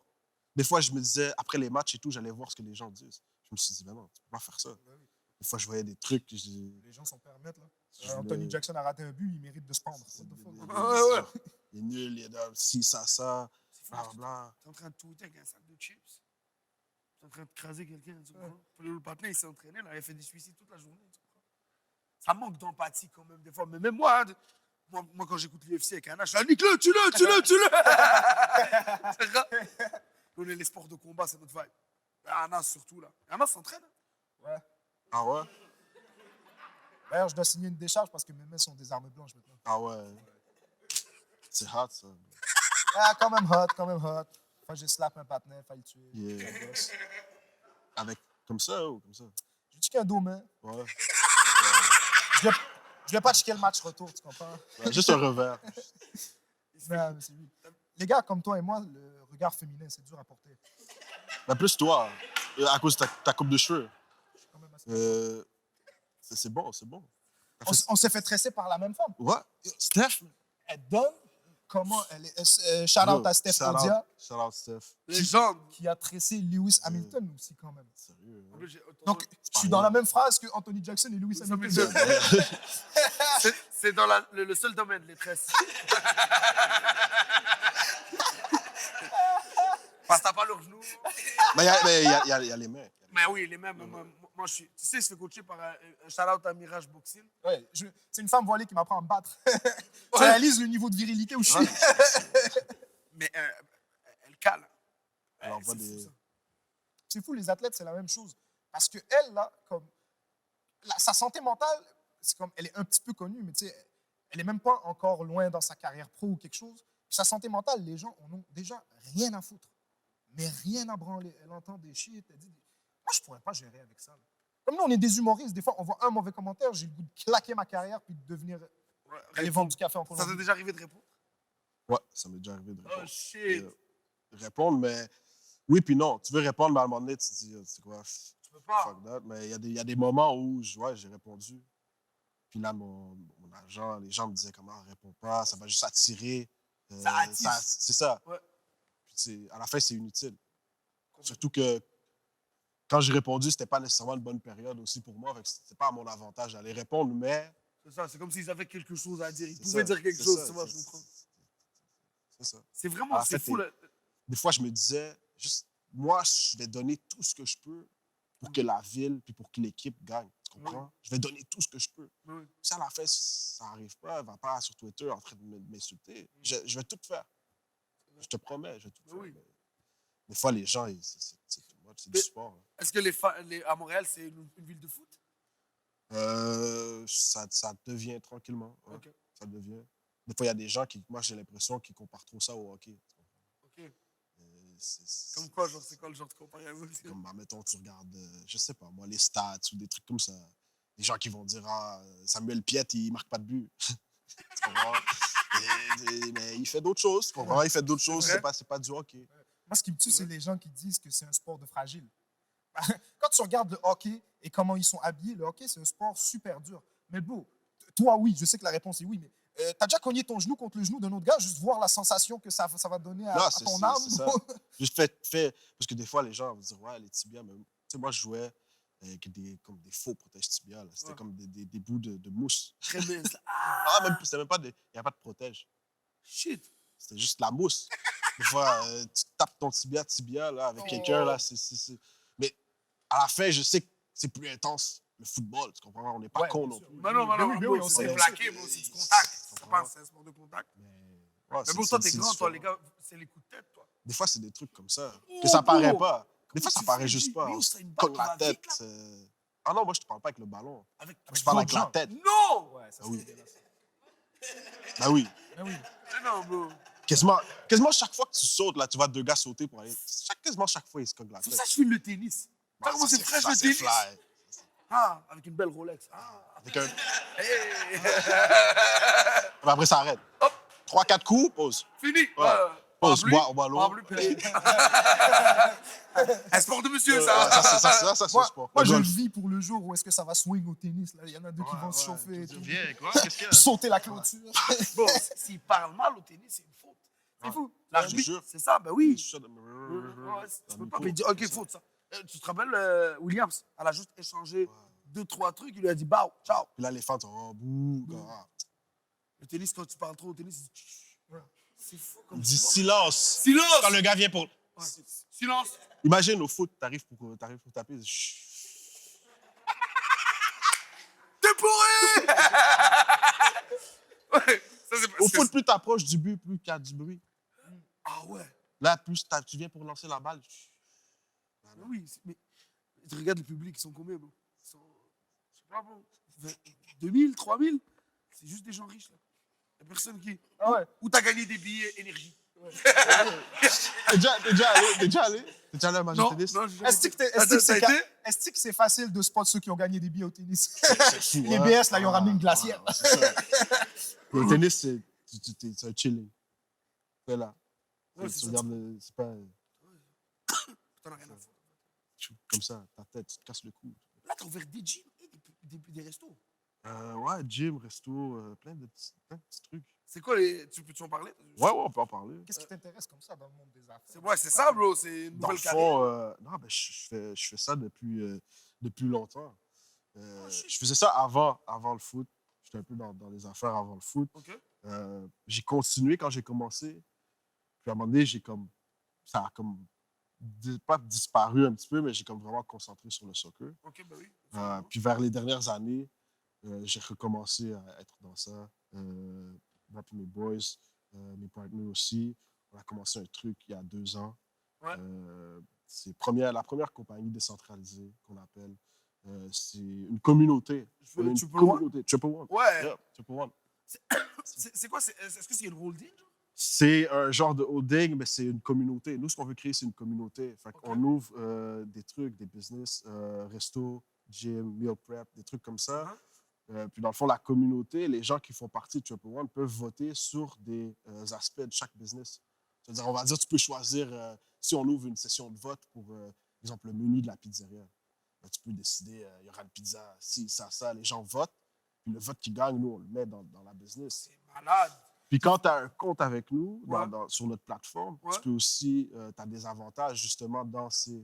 S3: Des fois, je me disais, après les matchs et tout, j'allais voir ce que les gens disent. Je me suis dit, mais non, tu peux pas faire ça. Des fois, je voyais des trucs.
S1: Les gens s'en permettent, là.
S3: Je voulais-
S1: Anthony Jackson a raté un but, il mérite de se pendre. What the fuck?
S2: Ouais.
S3: Il est nul, il est dans ci, ça.
S2: C'est fou.
S3: Blablabla.
S2: T'es en train de tweeter avec un sac de chips. T'es en train de craser quelqu'un. Tu comprends? Puis le patin, il s'est entraîné. Là, il a fait des suicides toute la journée. Tu comprends? Ça manque d'empathie quand même, des fois. Mais même moi, hein, moi quand j'écoute l'UFC avec un H, je dis nique-le, tue-le. C'est grave. On est les sports de combat, c'est notre vibe. Anas surtout, là. Anas s'entraîne. Hein.
S1: Ouais.
S3: Ah ouais?
S1: D'ailleurs, je dois signer une décharge parce que mes mains sont des armes blanches maintenant.
S3: Ah ouais. C'est hot, ça.
S1: Ah, quand même hot, quand même hot. Enfin, j'ai slap un partenaire, failli le tuer.
S3: Yeah. Avec, comme ça ou comme ça?
S1: Je dis qu'un dos main.
S3: Ouais.
S1: Je vais pas checker le match retour, tu comprends?
S3: Ouais, juste un revers.
S1: Non, mais c'est lui. Les gars comme toi et moi, le regard féminin, c'est dur à porter.
S3: Mais plus toi, à cause de ta coupe de cheveux.
S1: Je suis quand même assez-
S3: C'est bon, c'est bon.
S1: On s'est fait tresser par la même femme.
S3: Ouais. Steph.
S1: Elle donne comment elle est. Shout out à Steph Odia,
S3: Shout out Steph.
S2: Légende.
S1: qui a tressé Lewis Hamilton aussi, quand même.
S3: Sérieux.
S2: En
S3: hein?
S2: plus,
S1: Donc, je suis
S3: rien.
S1: dans la même phrase que Anthony Jackson et Lewis Hamilton.
S2: C'est dans le seul domaine, les tresses. Parce que t'as pas leurs genoux.
S3: Mais il y a les mains. Il y a
S2: Mais oui, les mêmes. Moi, je suis. Tu sais, je suis coaché par un shout-out à Mirage Boxing.
S1: Ouais, c'est une femme voilée qui m'apprend à me battre. Tu réalises le niveau de virilité où je suis.
S2: Mais elle cale.
S3: Elle envoie
S2: C'est fou,
S3: des.
S2: ça.
S1: C'est fou, les athlètes, c'est la même chose. Parce que elle, là, comme. Sa santé mentale, c'est comme. Elle est un petit peu connue, mais tu sais, elle est même pas encore loin dans sa carrière pro ou quelque chose. Puis sa santé mentale, les gens en ont déjà rien à foutre. Mais rien à branler. Elle entend des shit, elle dit. Moi, je pourrais pas gérer avec ça. Là. Comme nous, on est des humoristes. Des fois, on voit un mauvais commentaire, j'ai le goût de claquer ma carrière puis de devenir. Aller vendre du café en
S2: Ça
S1: Colombie.
S2: t'est déjà arrivé de répondre?
S3: Ouais, ça m'est déjà arrivé de
S2: Oh
S3: répondre.
S2: shit!
S3: Répondre, mais oui, puis non. Tu veux répondre, mais à un moment donné, tu te dis, c'est quoi?
S2: Tu peux pas.
S3: Fuck that. Mais il y a des moments où j'ai répondu. Puis là, mon agent, les gens me disaient comment réponds pas, ça va juste attirer.
S2: Ça attise.
S3: C'est ça.
S2: Ouais.
S3: Puis à la fin, c'est inutile. Surtout que quand j'ai répondu, c'était pas nécessairement une bonne période aussi pour moi. Fait que c'était pas à mon avantage d'aller répondre, mais.
S2: C'est ça, c'est comme s'ils avaient quelque chose à dire. Ils
S3: c'est
S2: pouvaient
S3: ça,
S2: dire quelque
S3: c'est
S2: chose,
S3: ça,
S2: tu vois, je comprends.
S3: C'est ça.
S2: C'est vraiment,
S3: En
S2: c'est
S3: fait,
S2: fou. Là.
S3: Des fois, je me disais, juste, moi, je vais donner tout ce que je peux pour que la ville puis pour que l'équipe gagne. Tu comprends?
S2: Oui.
S3: Je vais donner tout ce que je peux.
S2: Oui.
S3: Si à la fin, ça n'arrive pas, elle va pas sur Twitter en train de m'insulter. Je vais tout faire. Je te promets, je vais tout faire.
S2: Oui.
S3: Mais des fois, les gens, c'est du sport. Hein.
S2: Est-ce que à Montréal, c'est une ville de foot?
S3: Ça devient tranquillement. Ouais.
S2: Ok.
S3: Ça devient. Des fois, il y a des gens qui, moi, j'ai l'impression qu'ils comparent trop ça au hockey.
S2: Ok. Comme quoi, genre, c'est quoi le genre de comparaison?
S3: Comme, mettons, tu regardes, je sais pas, moi, les stats ou des trucs comme ça. Des gens qui vont dire, Samuel Piette, il marque pas de but. Tu comprends? Mais il fait d'autres choses. Tu comprends? Il fait d'autres choses, c'est pas du hockey.
S1: Moi, ce qui me tue, c'est les gens qui disent que c'est un sport de fragile. Quand tu regardes le hockey et comment ils sont habillés, le hockey, c'est un sport super dur. Mais bon, toi, oui, je sais que la réponse est oui, mais t'as déjà cogné ton genou contre le genou d'un autre gars, juste voir la sensation que ça va donner à ton âme.
S3: C'est ça. Juste fait. Parce que des fois, les gens vont dire, ouais, les tibias, mais tu sais, moi, je jouais avec comme des faux protèges tibias. C'était comme des bouts de mousse.
S2: Très bien.
S3: C'était même pas il n'y a pas de protège.
S2: Shit.
S3: C'était juste la mousse. Des fois, tu tapes ton tibia là, avec quelqu'un, là, Mais à la fin, je sais que c'est plus intense, le football, tu comprends? On n'est pas con non plus.
S2: Mais non,
S1: on
S2: c'est
S1: sait.
S2: plaqué, bro, c'est du contact. C'est pas un sport de contact. Mais pour toi, t'es grand, toi, les gars, c'est les coups de tête, toi.
S3: Des fois, c'est des trucs comme ça, que ça paraît pas. Des fois, ça
S2: tu
S3: paraît
S2: fais,
S3: juste pas.
S2: mais
S3: On
S2: où
S3: se
S2: ça, une balle
S3: cogne
S2: qui
S3: la
S2: va
S3: tête.
S2: vite,
S3: Ah non, moi, je te parle pas avec le ballon. Je
S1: d'autres
S3: parle avec la
S1: gens.
S3: tête.
S2: Non!
S1: Ouais, ça,
S3: Ah oui.
S1: c'est dégueulasse.
S3: Ben oui.
S1: Mais oui.
S2: Mais non, bro.
S3: Quasiment chaque fois que tu sautes, là, tu vois deux gars sauter pour aller. Quasiment chaque fois, ils se cognent la
S2: C'est
S3: tête.
S2: pour ça que je filme le tennis.
S3: Bah,
S2: Comment
S3: ça,
S2: c'est fraîche
S3: ça,
S2: le
S3: c'est
S2: tennis?
S3: fly.
S2: Ah, avec une belle Rolex. Ah.
S3: Avec un...
S2: Hey.
S3: Après, ça arrête.
S2: Hop.
S3: 3-4 coups, pause.
S2: Fini.
S3: Ouais. Pause, on boit l'eau.
S2: Un sport de monsieur,
S3: Ça,
S2: ça.
S3: c'est
S1: Moi,
S3: le sport.
S1: moi
S3: Le
S1: je le
S3: golf.
S1: vis pour le jour où est-ce que ça va swing au tennis. Là. Il y en a deux qui vont se chauffer.
S3: Viens, quoi? Qu'est-ce qu'il y a?
S1: Sauter la clôture.
S2: Bon, s'il parle mal au tennis, c'est une faute. C'est fou.
S3: Je te
S2: L'arbitre,
S3: jure.
S2: c'est ça, ben oui.
S3: Shut up.
S2: Ouais, tu peux
S3: Dans
S2: pas
S3: le
S2: mais dire,
S3: micro,
S2: ok,
S3: c'est ça.
S2: faute ça. Tu te rappelles, Williams, elle a juste échangé 2-3 trucs, il lui a dit, bah, ciao.
S3: Puis là, les fans sont oh, bouh. Ah.
S2: Le tennis, quand tu parles trop au tennis, il dit, c'est fou comme
S3: Il dit
S2: sport.
S3: silence.
S2: Silence!
S3: Quand le gars vient pour.
S2: Ouais. Silence!
S3: Imagine au foot, t'arrives pour taper.
S2: T'es pourri! Ouais, ça c'est
S3: Au foot, plus t'approches du but, plus il y a du bruit.
S2: Ah ouais.
S3: Là, plus tu viens pour lancer la balle.
S2: Oui, mais tu regardes le public, ils sont combien, bro? Ils sont, je sais pas, bro. 2000, 3000? C'est juste des gens riches, là. Y'a personne qui.
S1: Ah ouais.
S2: Où t'as gagné des billets énergie?
S3: T'es déjà allé à un match de tennis?
S2: non, j'ai
S1: Est-ce que c'est facile de spot ceux qui ont gagné des billets au tennis?
S3: fou,
S1: Les
S3: hein?
S1: BS, là, ils ont ramené une glacière.
S3: C'est ça. Le tennis, c'est un chilling. C'est là.
S2: Ouais,
S3: Tu
S2: c'est ça,
S3: regardes c'est pas
S2: T'en as rien à foutre.
S3: comme ça, ta tête, tu te casses le cou.
S2: Là, t'as ouvert des gyms et des restos.
S3: Ouais, gym, resto, plein de petits trucs.
S2: C'est quoi tu peux en parler?
S3: Ouais, on peut en parler.
S1: Qu'est-ce qui t'intéresse comme ça dans le monde des affaires?
S2: Ouais, c'est ça, bro. C'est une
S3: Dans le
S2: nouvelle carrière.
S3: fond, non, ben, je fais ça depuis longtemps. Je faisais ça avant le foot. J'étais un peu dans les affaires avant le foot.
S2: OK.
S3: J'ai continué quand j'ai commencé. Puis à un moment donné, ça a comme pas disparu un petit peu, mais j'ai comme vraiment concentré sur le soccer.
S2: OK, bah oui.
S3: Puis vers les dernières années, j'ai recommencé à être dans ça. Moi puis mes boys, mes partenaires aussi. On a commencé un truc il y a 2 ans.
S2: Ouais.
S3: C'est la première compagnie décentralisée qu'on appelle. C'est une communauté.
S2: Je veux
S3: On est une
S2: Triple One?
S3: communauté. Triple One.
S2: Ouais.
S3: Yeah, Triple One.
S2: C'est quoi? Est-ce que c'est une holding, genre?
S3: C'est un genre de holding, mais c'est une communauté. Nous, ce qu'on veut créer, c'est une communauté. Fait qu'on ouvre des trucs, des business, resto, gym, meal prep, des trucs comme ça. Puis dans le fond, la communauté, les gens qui font partie de Triple One peuvent voter sur des aspects de chaque business. C'est-à-dire, on va dire, tu peux choisir, si on ouvre une session de vote pour, exemple, le menu de la pizzeria, ben, tu peux décider, il y aura une pizza, ci, ça, les gens votent. Puis le vote qui gagne, nous, on le met dans la business.
S2: C'est malade.
S3: Puis quand tu as un compte avec nous
S2: Ouais.
S3: sur notre plateforme,
S2: Ouais.
S3: tu peux aussi, tu as des avantages justement dans ces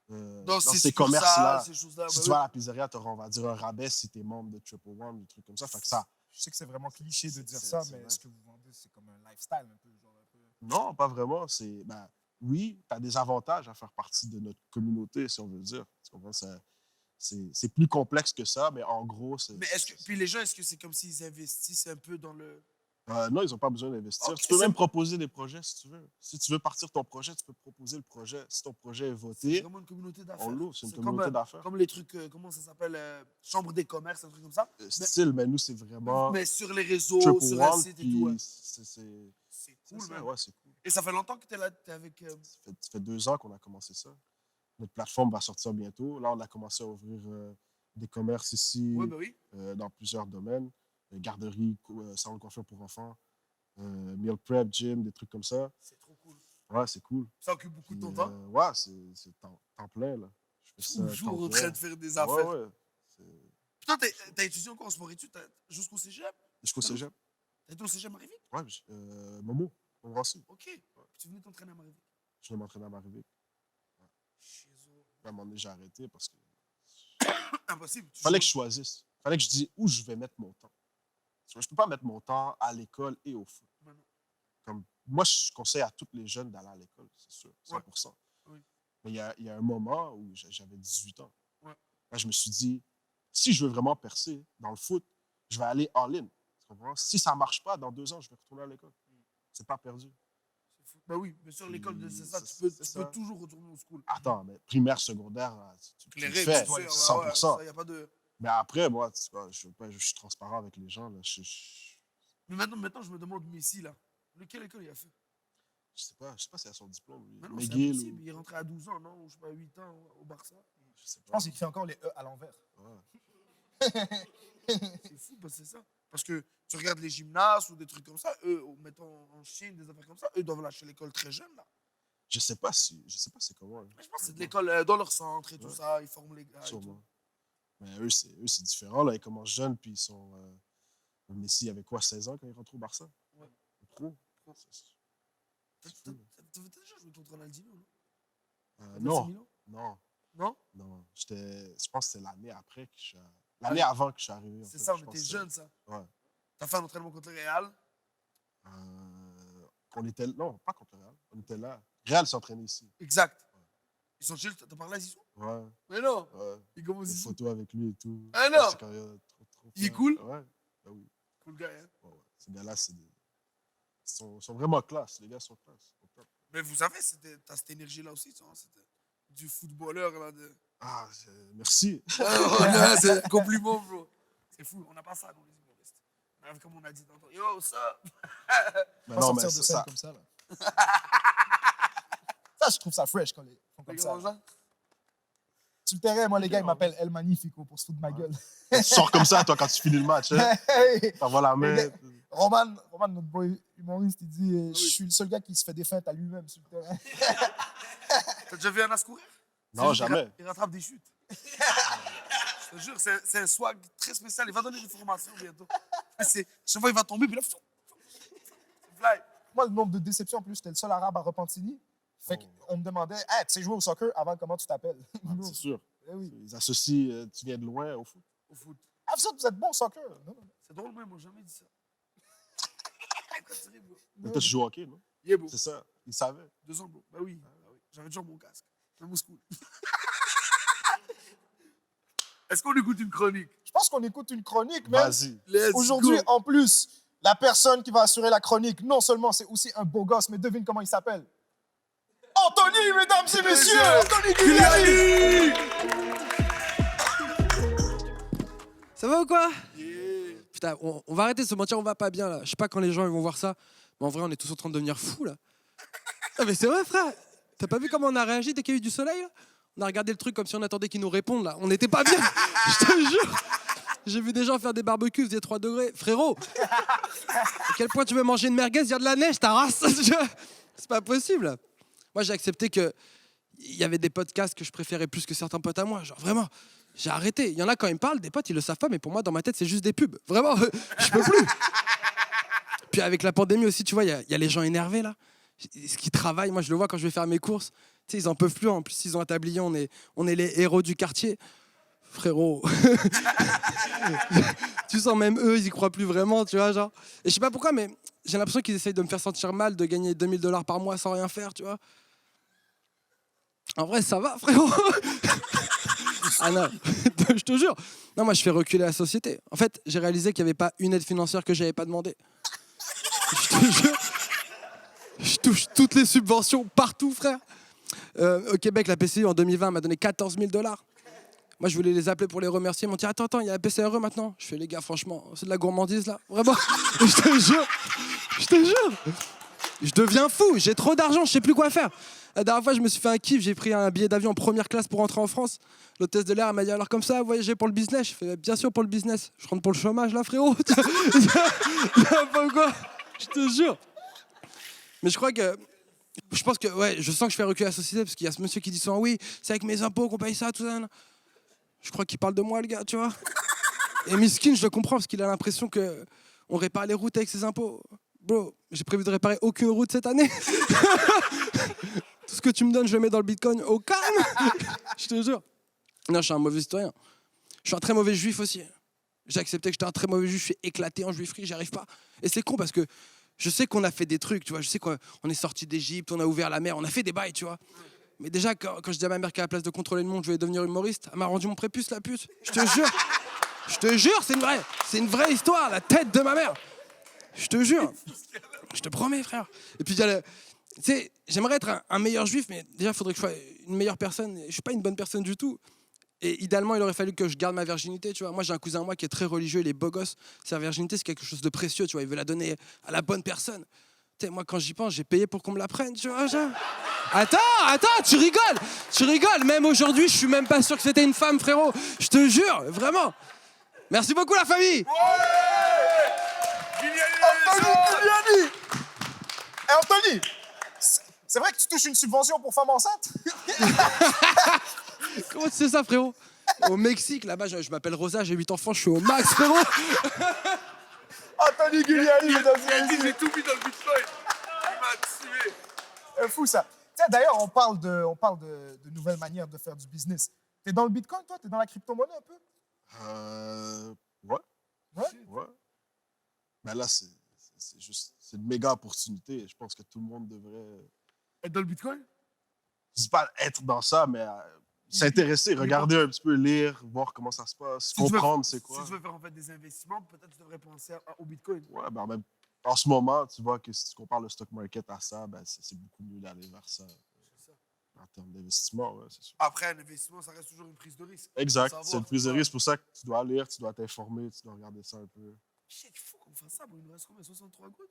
S2: Ces
S3: ces commerces-là.
S2: ces choses-là.
S3: Si
S2: bah
S3: tu vas à la pizzeria, tu auras, on va dire, un rabais si tu es membre de Triple One, des trucs comme ça. Fait que ça.
S1: Je sais que c'est vraiment cliché de dire
S3: c'est-
S1: ça,
S3: c'est
S1: mais
S3: vrai.
S1: ce que vous vendez, c'est comme un lifestyle un peu. Genre un peu...
S3: Non, pas vraiment. Ben, oui, tu as des avantages à faire partie de notre communauté, si on veut dire. Tu comprends? C'est plus complexe que ça, mais en gros, c'est.
S2: Mais puis les gens, est-ce que c'est comme s'ils investissent un peu dans le...
S3: Non, ils n'ont pas besoin d'investir.
S2: Ok,
S3: Tu peux
S2: c'est-
S3: même proposer des projets si tu veux. Si tu veux partir ton projet, tu peux proposer le projet. Si ton projet est
S2: C'est
S3: voté,
S2: vraiment une communauté d'affaires.
S3: on l'ouvre. C'est une
S2: comme,
S3: communauté d'affaires.
S2: comme les trucs, comment ça s'appelle, chambre des commerces, un truc comme ça.
S3: Style, mais nous, c'est vraiment
S2: Mais sur les réseaux,
S3: Triple
S2: sur un
S3: One.
S2: site et tout. Ouais.
S3: Puis c'est
S2: C'est cool,
S3: ça,
S2: man.
S3: ouais, c'est cool.
S2: Et ça fait longtemps que t'es là, t'es avec...
S3: Ça fait 2 ans qu'on a commencé ça. Notre plateforme va sortir bientôt. Là, on a commencé à ouvrir des commerces ici
S2: Ouais, bah oui.
S3: dans plusieurs domaines. Garderie, salon de coiffure pour enfants, meal prep, gym, des trucs comme ça.
S2: C'est trop cool.
S3: Ouais, c'est cool.
S2: Ça occupe beaucoup de ton
S3: Puis,
S2: temps.
S3: ouais, c'est temps plein, là. Je fais ça
S2: Toujours
S3: temps
S2: en
S3: plein.
S2: train de faire des
S3: Ouais,
S2: affaires.
S3: ouais.
S2: Putain, t'as étudié encore en sport-études jusqu'au cégep?
S3: Jusqu'au cégep.
S2: T'as été au cégep Marivic?
S3: Ouais, Momo, Montmorency.
S2: OK. Puis tu venais t'entraîner à Marivic?
S3: Je vais m'entraîner à Marivic.
S2: Chez eux.
S3: À un moment donné, j'ai arrêté parce que
S2: Impossible.
S3: fallait que je choisisse. Fallait que je dise où je vais mettre mon temps. Je ne peux pas mettre mon temps à l'école et au foot.
S2: Ben non.
S3: Comme, moi, je conseille à tous les jeunes d'aller à l'école, c'est sûr, 100%.
S2: Oui.
S3: Mais il y a un moment où j'avais 18 ans.
S2: Ouais.
S3: Là, je me suis dit, si je veux vraiment percer dans le foot, je vais aller all-in. Tu comprends? Si ça ne marche pas, dans 2 ans, je vais retourner à l'école. C'est pas perdu.
S2: C'est fou. Ben oui, bien sûr, l'école, c'est ça.
S3: C'est-
S2: Tu peux
S3: c'est ça.
S2: toujours retourner au school.
S3: Attends, mais primaire, secondaire, là, tu
S2: Les
S3: le
S2: règles,
S3: fais,
S2: tu sais,
S3: 100%.
S2: il n'y a pas de...
S3: Mais après, moi, tu vois, je suis transparent avec les gens. Là.
S2: Mais maintenant, je me demande Messi, là. Quelle école il a fait?
S3: Je sais pas s'il a son diplôme. Lui.
S2: Mais non, c'est
S3: McGill
S2: impossible.
S3: ou...
S2: Il est rentré à 12 ans, non? Ou je sais pas, 8 ans au Barça.
S3: Je sais
S1: Je
S3: pas.
S1: pense qu'il écrit encore les E à l'envers.
S3: Ouais.
S2: C'est fou, parce que c'est ça. Parce que tu regardes les gymnases ou des trucs comme ça, eux, mettons en Chine, des affaires comme ça, eux doivent lâcher l'école très jeune, là.
S3: Je sais pas c'est comment. Là.
S2: Mais je pense que c'est de l'école dans leur centre et tout
S3: Ouais.
S2: ça, ils forment les gars. Et
S3: Sûrement.
S2: tout.
S3: Mais eux, c'est différent. Là. Ils commencent jeunes, puis ils sont. Messi avait quoi, 16 ans quand il rentre au Barça?
S2: Ouais.
S3: Pro.
S2: T'as
S3: C'est fou.
S2: déjà joué contre Ronaldinho, non?
S3: Non,
S2: AC Milan?
S3: non,
S2: Non?
S3: non. Je pense que c'est l'année après que je suis. L'année avant que je suis arrivé. en
S2: C'est
S3: fait.
S2: ça,
S3: Je
S2: on
S3: pense
S2: était
S3: que
S2: jeunes, ça.
S3: Ouais.
S2: T'as fait un entraînement contre le Real?
S3: On était. Non, pas contre le Real. On était là. Real s'entraînait ici.
S2: Exact. Ils sont chill, t'as parlé à Zizou?
S3: Ouais.
S2: Mais non!
S3: Ouais.
S2: Il commence
S3: Des
S2: Zizou.
S3: photos avec lui et tout.
S2: Ah non!
S3: C'est quand même trop
S2: Il est
S3: fun.
S2: cool?
S3: Ouais. Ben oui.
S2: Cool gars, hein?
S3: Ouais, ouais. Ces gars-là, sont vraiment classe. Les gars sont classe. Au top.
S2: Mais vous savez, t'as cette énergie-là aussi, tu vois, c'était du footballeur, là.
S3: Ah, merci.
S2: Ouais, c'est un compliment, bro. C'est fou, on n'a pas ça, nous, les humoristes. On arrive comme on a dit tantôt. Yo, ça!
S3: Mais
S1: Pas
S3: non,
S1: sortir
S3: mais
S1: de scène comme ça, là. Ça, je trouve ça fresh quand ils font comme ça.
S2: Comment ça?
S1: Sur le terrain, moi, les gars, ils m'appellent El Magnifico pour se foutre de ma gueule.
S3: tu sors comme ça, toi, quand tu finis le match. Hein?
S1: Hey!
S3: T'envoies la main.
S1: Mais- Roman, notre boy humoriste, il dit je suis le seul gars qui se fait des feintes à lui-même sur le terrain.
S2: T'as déjà vu un as courir?
S3: Non,
S2: C'est juste,
S3: jamais.
S2: Il rattrape des chutes. Je te jure, c'est un swag très spécial. Il va donner des formations bientôt. Chaque fois, il va tomber, puis là, fly.
S1: Moi, le nombre de déceptions, en plus, j'étais le seul arabe à Repentigny. Fait qu'on me demandait hey, tu sais jouer au soccer avant, comment tu t'appelles?
S3: C'est sûr.
S1: Eh oui.
S3: Ils associent, tu viens de loin au foot.
S2: Au foot.
S1: Ah, vous autres, vous êtes bon au soccer? Non, non,
S2: C'est drôle, mais ils m'ont jamais dit ça. Quoi, tu ris, bro?
S3: Mais toi, tu joues au hockey, non?
S2: Yeah, bro.
S3: C'est ça. Ils savaient.
S2: 2 ans, bro. Bah oui. J'avais toujours mon casque. Même au school. Est-ce qu'on écoute une chronique?
S1: Je pense qu'on écoute une chronique, même.
S3: Vas-y.
S1: Aujourd'hui, en plus, la personne qui va assurer la chronique, non seulement c'est aussi un beau gosse, mais devine comment il s'appelle. Anthony, mesdames et messieurs! Anthony Guiliani!
S4: Ça va ou quoi? Putain, on va arrêter de se mentir, on va pas bien là. Je sais pas quand les gens ils vont voir ça, mais en vrai, on est tous en train de devenir fous là. Ah, mais c'est vrai, frère. T'as pas vu comment on a réagi dès qu'il y a eu du soleil là? On a regardé le truc comme si on attendait qu'ils nous répondent là. On n'était pas bien, je te jure. J'ai vu des gens faire des barbecues, il faisait 3 degrés. Frérot, à quel point tu veux manger une merguez, il y a de la neige, ta race. C'est pas possible. Moi, j'ai accepté qu'il y avait des podcasts que je préférais plus que certains potes à moi. Genre, vraiment, j'ai arrêté. Il y en a quand ils me parlent, des potes, ils le savent pas, mais pour moi, dans ma tête, c'est juste des pubs. Vraiment, je peux plus. Puis avec la pandémie aussi, tu vois, il y a les gens énervés, là. Ce qui travaillent, moi, je le vois quand je vais faire mes courses. Tu sais, ils en peuvent plus. En plus, ils ont un tablier, on est les héros du quartier. Frérot. Tu sens même eux, ils y croient plus vraiment, tu vois, genre. Et je sais pas pourquoi, mais j'ai l'impression qu'ils essayent de me faire sentir mal de gagner 2000 $ par mois sans rien faire, tu vois. En vrai, ça va, frérot. Ah non, je te jure. Non, moi, je fais reculer la société. En fait, j'ai réalisé qu'il n'y avait pas une aide financière que j'avais pas demandé. Je te jure. Je touche toutes les subventions partout, frère. Au Québec, la PCU en 2020 m'a donné 14 000 $. Moi, je voulais les appeler pour les remercier. Ils m'ont dit attends, il y a la PCRE maintenant. Je fais les gars, franchement, c'est de la gourmandise là. Vraiment. Je te jure. Je deviens fou. J'ai trop d'argent, je sais plus quoi faire. La dernière fois, je me suis fait un kiff. J'ai pris un billet d'avion en première classe pour rentrer en France. L'hôtesse de l'air m'a dit alors comme ça, voyager pour le business. Je fais bien sûr pour le business. Je rentre pour le chômage là, frérot. Pas quoi. Je te jure. Mais je crois que. Je pense que, ouais, je sens que je fais reculer la société parce qu'il y a ce monsieur qui dit souvent oui, c'est avec mes impôts qu'on paye ça, tout ça. Je crois qu'il parle de moi, le gars, tu vois. Et Miskin, je le comprends parce qu'il a l'impression qu'on répare les routes avec ses impôts. Bro, j'ai prévu de réparer aucune route cette année. Tout ce que tu me donnes, je le mets dans le bitcoin au calme. Je te jure. Non, je suis un mauvais citoyen. Je suis un très mauvais juif aussi. J'ai accepté que j'étais un très mauvais juif, je suis éclaté en juiferie, j'y arrive pas. Et c'est con parce que je sais qu'on a fait des trucs, tu vois. Je sais qu'on est sorti d'Égypte, on a ouvert la mer, on a fait des bails, tu vois. Mais déjà, quand je dis à ma mère qu'à la place de contrôler le monde, je vais devenir humoriste, elle m'a rendu mon prépuce, la puce. Je te jure. Je te jure, c'est une vraie histoire, la tête de ma mère. Je te jure. Je te promets, frère. Et puis, tu sais, j'aimerais être un meilleur juif, mais déjà, il faudrait que je sois une meilleure personne. Je suis pas une bonne personne du tout. Et idéalement, il aurait fallu que je garde ma virginité, tu vois. Moi, j'ai un cousin à moi qui est très religieux, il est beau gosse. Sa virginité, c'est quelque chose de précieux, tu vois. Il veut la donner à la bonne personne. Tu sais, moi, quand j'y pense, j'ai payé pour qu'on me la prenne, tu vois. Genre. Attends, tu rigoles. Même aujourd'hui, je suis même pas sûr que c'était une femme, frérot. Je te jure, vraiment. Merci beaucoup, la famille.
S1: Anthony Guiliani! Eh, Anthony, c'est vrai que tu touches une subvention pour femmes enceintes?
S4: Comment tu sais ça, frérot? Au Mexique, là-bas, je m'appelle Rosa, j'ai 8 enfants, je suis au max, frérot.
S1: Anthony Guiliani, mesdames et messieurs.
S2: J'ai tout mis dans le bitcoin. Il m'a tué.
S1: C'est fou, ça. Tiens, d'ailleurs, on parle de nouvelles manières de faire du business. T'es dans le bitcoin, toi? T'es dans la crypto-monnaie un peu?
S3: Ouais. Mais là, c'est une méga opportunité. Je pense que tout le monde devrait.
S2: Être dans le bitcoin?
S3: Je dis pas être dans ça, mais s'intéresser, regarder un petit peu, lire, voir comment ça se passe, comprendre c'est quoi.
S2: Si tu veux faire en fait des investissements, peut-être tu devrais penser au bitcoin.
S3: Ouais, ben même en ce moment, tu vois que si tu compares le stock market à ça, ben c'est beaucoup mieux d'aller vers ça. En termes d'investissement, ouais, c'est sûr.
S2: Après, un investissement, ça reste toujours une prise de risque.
S3: Exact.
S2: Savoir,
S3: C'est une prise de risque. C'est pour ça que tu dois lire, tu dois t'informer, tu dois regarder ça un peu.
S2: Shit, il faut qu'on fasse ça, bro. Il nous reste combien? 63 gouttes?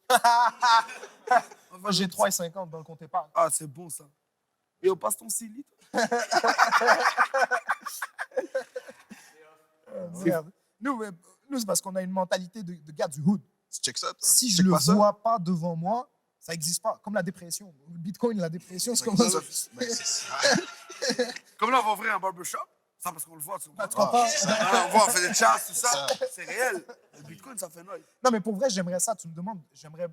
S1: Moi, j'ai 3,50 dans le compte épargne.
S2: Ah, c'est bon ça. Et on passe ton 6 litres?
S1: Merde. Nous, c'est parce qu'on a une mentalité de gars du hood.
S3: Tu check ça, toi?
S1: Si
S3: Tu
S1: je
S3: check
S1: le
S3: pas ça?
S1: vois pas devant moi, ça n'existe pas. Comme la dépression. Le bitcoin, la dépression, c'est comme ça.
S3: Ben, c'est ça.
S2: Comme là, on va ouvrir un barbershop. Ça, parce qu'on le voit, tu comprends?
S1: Tu comprends?
S2: On voit, on fait des chasses, tout ça. C'est réel. Le bitcoin, ça fait noise.
S1: Non, mais pour vrai, j'aimerais ça. Tu me demandes, j'aimerais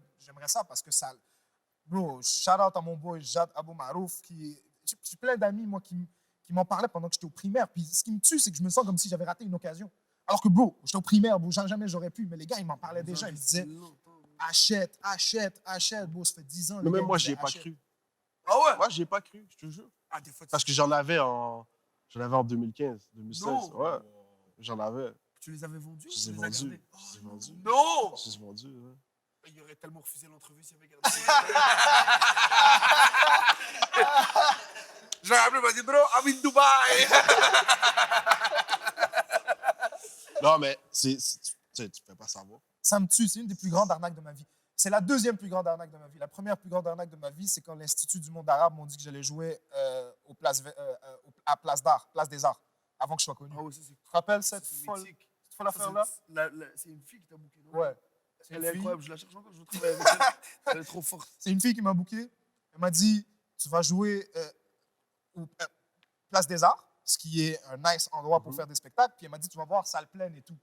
S1: ça parce que ça. Bro, shout out à mon boy Jad Abou Marouf. J'ai plein d'amis, moi, qui m'en parlaient pendant que j'étais au primaire. Puis ce qui me tue, c'est que je me sens comme si j'avais raté une occasion. Alors que, bro, j'étais au primaire, bro, jamais j'aurais pu. Mais les gars, ils m'en parlaient déjà. Ils me disaient achète, bro, ça fait 10 ans.
S3: Mais même moi, j'y ai pas cru.
S2: Ah ouais?
S3: Ouais, j'ai pas cru, je te jure.
S2: Ah, des fois,
S3: Parce que j'en avais en 2015, 2016.
S2: Non.
S3: Ouais, j'en avais.
S2: tu les avais vendus
S3: Je
S2: ou
S3: les
S2: tu
S3: ai
S2: les as
S3: vendus.
S2: gardés?
S3: Je les ai vendus.
S2: Non!
S3: Je les ai vendus, ouais.
S2: Il aurait tellement refusé l'entrevue s'il avait gardé. J'aurais appelé, il m'a dit, bro, I'm in Dubaï.
S3: Non, mais tu sais, tu peux pas savoir.
S1: Ça me tue. C'est une des plus grandes arnaques de ma vie. C'est la deuxième plus grande arnaque de ma vie. La première plus grande arnaque de ma vie, c'est quand l'Institut du monde arabe m'ont dit que j'allais jouer à Place d'Art, Place des Arts, avant que je sois connu.
S2: Ah ouais, ça,
S1: Tu te rappelles cette
S2: c'est
S1: folle,
S2: mythique.
S1: cette folle affaire-là?
S2: C'est une fille qui t'a booké, non?
S1: Ouais. C'est
S2: Elle
S1: une
S2: est
S1: fille.
S2: incroyable, je la cherche encore, je veux travailler avec elle. Elle est trop forte.
S1: C'est une fille qui m'a booké. Elle m'a dit, tu vas jouer au Place des Arts, ce qui est un nice endroit pour faire des spectacles. Puis elle m'a dit, tu vas voir, salle pleine et tout.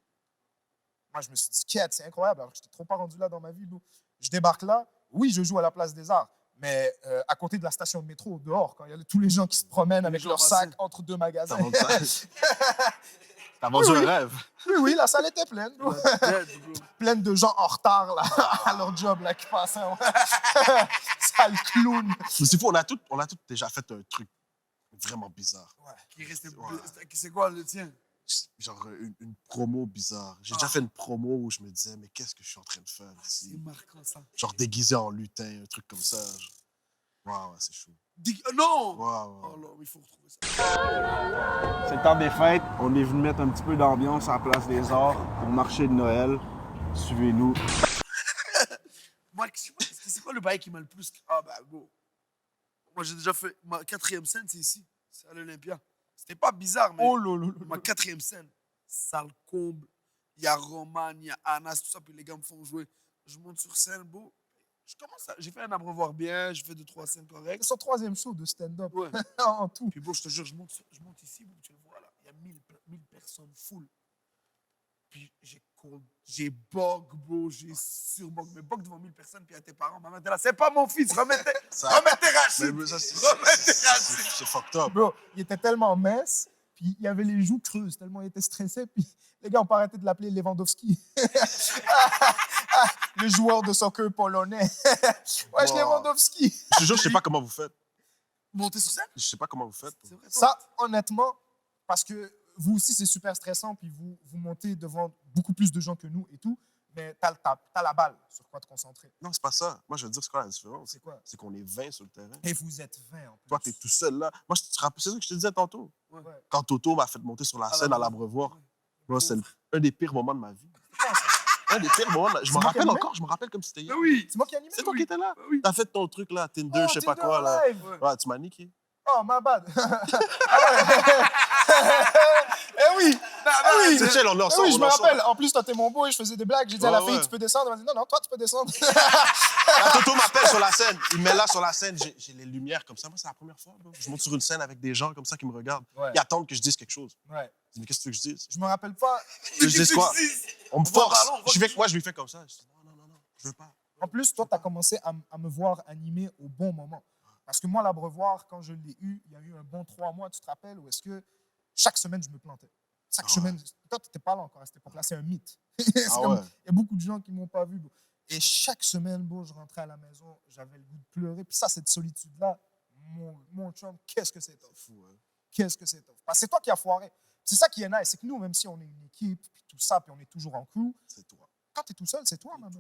S1: Moi, je me suis dit, quête, c'est incroyable. Alors que je n'étais trop pas rendu là dans ma vie. Bro. Je débarque là. Oui, je joue à la Place des Arts, mais à côté de la station de métro, dehors, quand il y a tous les gens qui se promènent avec
S2: gens
S1: leurs
S2: passent.
S1: sacs entre deux
S3: T'as
S1: magasins.
S3: vendu ça. T'as vendu un rêve.
S1: Oui, oui, la salle était pleine. Bro. Pleine de gens en retard là, à leur job là, qui passaient. Sale clown.
S3: Mais c'est fou, on a tous déjà fait un truc vraiment bizarre.
S2: Qui restait.
S3: Ouais.
S2: C'est quoi le tien?
S3: Genre une promo bizarre. J'ai déjà fait une promo où je me disais, mais qu'est-ce que je suis en train de faire
S2: C'est
S3: ici?
S2: marquant ça.
S3: Genre déguisé en lutin, un truc comme ça. Ouais, c'est chaud.
S2: Non!
S3: Ouais,
S2: Oh
S3: ouais.
S2: là, il faut retrouver ça.
S5: C'est le temps des fêtes. On est venu mettre un petit peu d'ambiance à la Place des Arts pour le marché de Noël. Suivez-nous.
S2: Moi, c'est quoi le bail qui m'a le plus. Ah, bah, bon. Moi, j'ai déjà fait. Ma 4e scène, c'est ici. C'est à l'Olympia. C'était pas bizarre, mais.
S1: Oh lolo.
S2: Ma 4e scène, salle comble. Il y a Roman, il y a Anas, tout ça, puis les gars me font jouer. Je monte sur scène, beau. J'ai fait un abreuvoir bien, j'ai fait 2-3 scènes
S1: C'est
S2: correctes.
S1: son troisième show de stand-up
S2: Ouais.
S1: en tout.
S2: Puis bon, je te jure, je monte ici, beau, tu le vois là. Il y a 1000 personnes full. Puis j'ai bug, bro, j'ai surbug. Mais bug devant 1000 personnes, puis à tes parents, maman, t'es là, c'est pas mon fils, remettez Rachid.
S3: Mais ça,
S2: Remettez Rachid.
S3: c'est fucked up.
S1: Bro, il était tellement mince, puis il avait les joues creuses, tellement il était stressé, puis les gars ont pas arrêté de l'appeler Lewandowski. Le joueur de soccer polonais. Wesh,
S3: Wow.
S1: Lewandowski.
S3: Je te jure, je sais pas comment vous faites.
S2: Monter sur scène?
S3: Je sais pas comment vous faites.
S2: C'est vrai, toi?
S1: Ça, honnêtement, parce que vous aussi, c'est super stressant, puis vous montez devant beaucoup plus de gens que nous et tout, mais t'as la balle sur quoi te concentrer.
S3: Non, c'est pas ça. Moi, je veux dire, c'est quoi la différence?
S1: C'est quoi?
S3: C'est qu'on est 20 sur le terrain.
S1: Et vous êtes 20 en plus.
S3: Toi, t'es tout seul là. Moi, c'est ça que je te disais tantôt.
S2: Ouais.
S3: Quand Toto m'a fait monter sur la scène à l'Abreuvoir, moi, c'est un des pires moments de ma vie. Un des pires moments. Je me
S1: moi qui
S3: rappelle
S1: animais?
S3: encore, je me rappelle comme si c'était hier.
S2: Ben oui.
S1: C'est moi qui anime.
S3: C'est toi qui étais là.
S2: Ben oui.
S3: T'as fait ton truc là, Tinder, je sais pas
S1: Tinder
S3: quoi là.
S1: Live.
S3: Ouais, tu m'as niqué.
S1: Oh, my bad. Eh oui. Eh oui.
S3: C'est chill, on
S1: Eh
S3: ensemble.
S1: oui, je me rappelle. En plus, toi, t'es mon beau et je faisais des blagues. J'ai dit à la
S3: Ouais,
S1: fille,
S3: ouais.
S1: tu peux descendre. Elle m'a dit, non, non, toi, tu peux descendre.
S3: Toto m'appelle sur la scène. Il me met là sur la scène. J'ai les lumières comme ça. Moi, c'est la première fois. Bro. Je monte sur une scène avec des gens comme ça qui me regardent.
S1: Ouais.
S3: Ils attendent que je dise quelque chose.
S1: Ouais.
S3: Je dis, mais qu'est-ce que tu veux que je dise?
S1: Je me rappelle pas.
S3: Je dis quoi? On me
S2: voit le
S3: force.
S2: ballon, on voit
S3: Je
S2: que
S3: fais, moi, je lui fais comme ça. Je dis, non, je veux pas.
S1: En plus, toi, tu as commencé à me voir animer au bon moment. Parce que moi, l'Abreuvoir, quand je l'ai eu, il y a eu un bon 3 mois, tu te rappelles, où est-ce que chaque semaine, je me plantais. Chaque semaine. Toi, tu n'étais pas là encore à cette époque-là. C'est un mythe. C'est comme-
S3: Ouais.
S1: Il y a beaucoup de gens qui ne m'ont pas vu. Bro. Et chaque semaine, bro, je rentrais à la maison, j'avais le goût de pleurer. Puis ça, cette solitude-là, mon chum, qu'est-ce que c'est tough.
S3: Fou, hein.
S1: Qu'est-ce que c'est tough. Parce que c'est toi qui as foiré. C'est ça qui est nice. C'est que nous, même si on est une équipe, puis tout ça, puis on est toujours en crew,
S3: C'est toi.
S1: quand tu es tout seul, c'est toi, maman.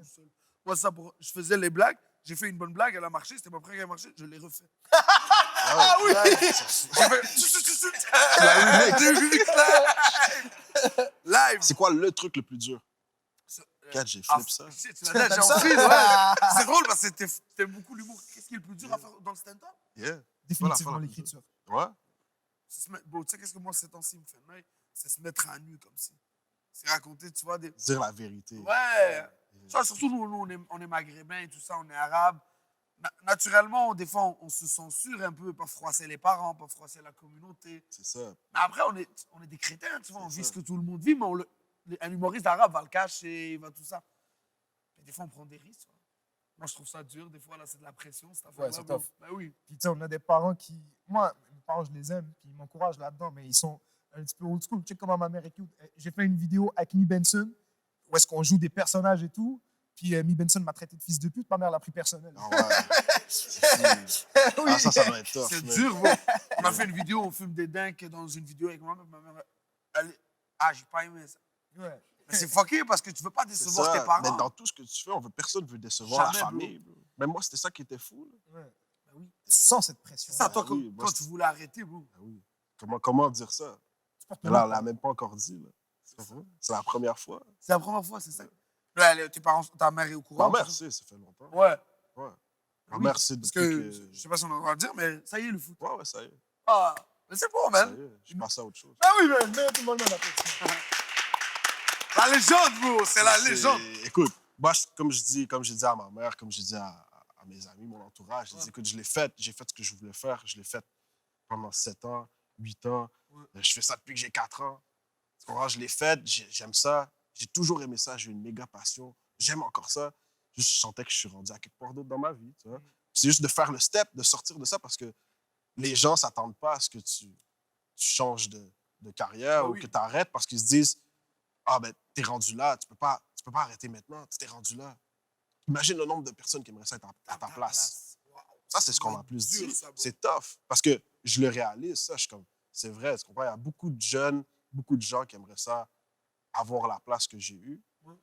S2: Moi, je faisais les blagues. J'ai fait une bonne blague, elle a marché. C'était ma première qui a marché. Je l'ai refait.
S3: Ah
S1: oui.
S2: J'ai fait. Live.
S3: C'est quoi le truc le plus dur? Kat, j'ai
S2: Ah,
S3: flip ça.
S2: shit, tu l'as déjà
S1: T'aimes ça?
S2: envie, ouais. C'est drôle parce que t'aimes beaucoup l'humour. Qu'est-ce qui est le plus dur à faire dans le stand-up?
S3: Yeah.
S1: Définitivement
S3: Voilà.
S1: l'écriture.
S3: Ouais.
S2: C'est se mettre. Bon, tu sais, qu'est-ce que moi, ces temps-ci me fait mal? C'est se mettre à nu comme si. C'est raconter, tu vois, des.
S3: Dire la vérité.
S2: Ouais. Tu vois, surtout nous, on est maghrébins et tout ça, on est arabes. Naturellement, des fois, on se censure un peu, pas froisser les parents, pas froisser la communauté.
S3: C'est ça.
S2: Mais après, on est des crétins, tu vois, on
S3: C'est
S2: vit
S3: ça.
S2: ce que tout le monde vit, mais un humoriste arabe va le cacher, il va tout ça. Mais des fois, on prend des risques. Tu vois. Moi, je trouve ça dur. Des fois, là, c'est de la pression, cette affaire-là.
S1: c'est
S2: bro.
S1: tough.
S2: Ben oui.
S1: Puis, tu sais, on a des parents qui. Moi, mes parents, je les aime, puis ils m'encouragent là-dedans, mais ils sont un petit peu old school. Tu sais comment ma mère est cute. J'ai fait une vidéo avec Akimi Benson, où est-ce qu'on joue des personnages et tout. Puis Mi Benson m'a traité de fils de pute, ma mère l'a pris personnel.
S3: Ah ouais.
S1: Oui.
S3: Ah, ça doit être tough.
S2: C'est
S3: man.
S2: dur, bro. On a fait une vidéo, on fume des dingues dans une vidéo avec ma mère. J'ai pas aimé ça.
S1: Ouais.
S2: Mais c'est fucké parce que tu veux pas
S3: C'est
S2: décevoir tes
S3: ça.
S2: parents.
S3: Mais dans tout ce que tu fais, personne ne veut décevoir
S2: Jamais,
S3: la
S2: bro.
S3: famille. Bro. Même moi, c'était ça qui était fou. Là.
S1: Ouais.
S2: Ben oui.
S1: Tu sens cette pression.
S2: C'est ça, toi,
S3: Ah oui, moi,
S2: quand tu voulais arrêter, bro.
S3: Ah oui. Comment dire ça? Mais là, on l'a même pas encore dit. Là. C'est la première fois.
S2: C'est la première fois, c'est ça. Là, tes parents, ta mère est au courant.
S3: Ma mère
S2: tout ça?
S3: sait, ça fait longtemps.
S2: Ouais.
S3: Ouais. Ma
S2: Oui,
S3: mère sait
S2: Parce
S3: depuis
S2: que,
S3: que...
S2: je sais pas si on a le droit de dire, mais ça y est, le foot.
S3: Ouais, ça y est.
S2: Ah, mais c'est bon,
S3: Ça
S2: man.
S3: y est. Je passe à autre chose.
S1: Ah oui, mais tout le monde m'en appelle.
S2: La légende, bro. C'est la légende.
S3: Écoute, moi, comme j'ai dit à ma mère, comme j'ai dit à mes amis, mon entourage, j'ai dit, écoute, j'ai fait ce que je voulais faire. Je l'ai fait pendant 7 ans, 8 ans.
S2: Ouais.
S3: Je fais ça depuis que j'ai 4 ans. Tu comprends? Je l'ai fait, j'aime ça. J'ai toujours aimé ça, j'ai une méga passion. J'aime encore ça. Juste, je sentais que je suis rendu à quelque part d'autre dans ma vie. Tu vois? C'est juste de faire le step, de sortir de ça parce que les gens ne s'attendent pas à ce que tu changes de carrière
S2: Ah
S3: ou
S2: oui.
S3: que tu arrêtes parce qu'ils se disent ah, ben, t'es rendu là, tu peux pas arrêter maintenant, tu t'es rendu là. Imagine le nombre de personnes qui aimeraient ça être à ta place.
S2: Wow.
S3: Ça, c'est ce qu'on m'a plus
S2: dur,
S3: dit.
S2: ça, bro.
S3: C'est tough parce que je le réalise, ça. Je suis comme, c'est vrai, tu comprends? Il y a beaucoup de jeunes, beaucoup de gens qui aimeraient ça, avoir la place que j'ai eue.
S2: Ouais.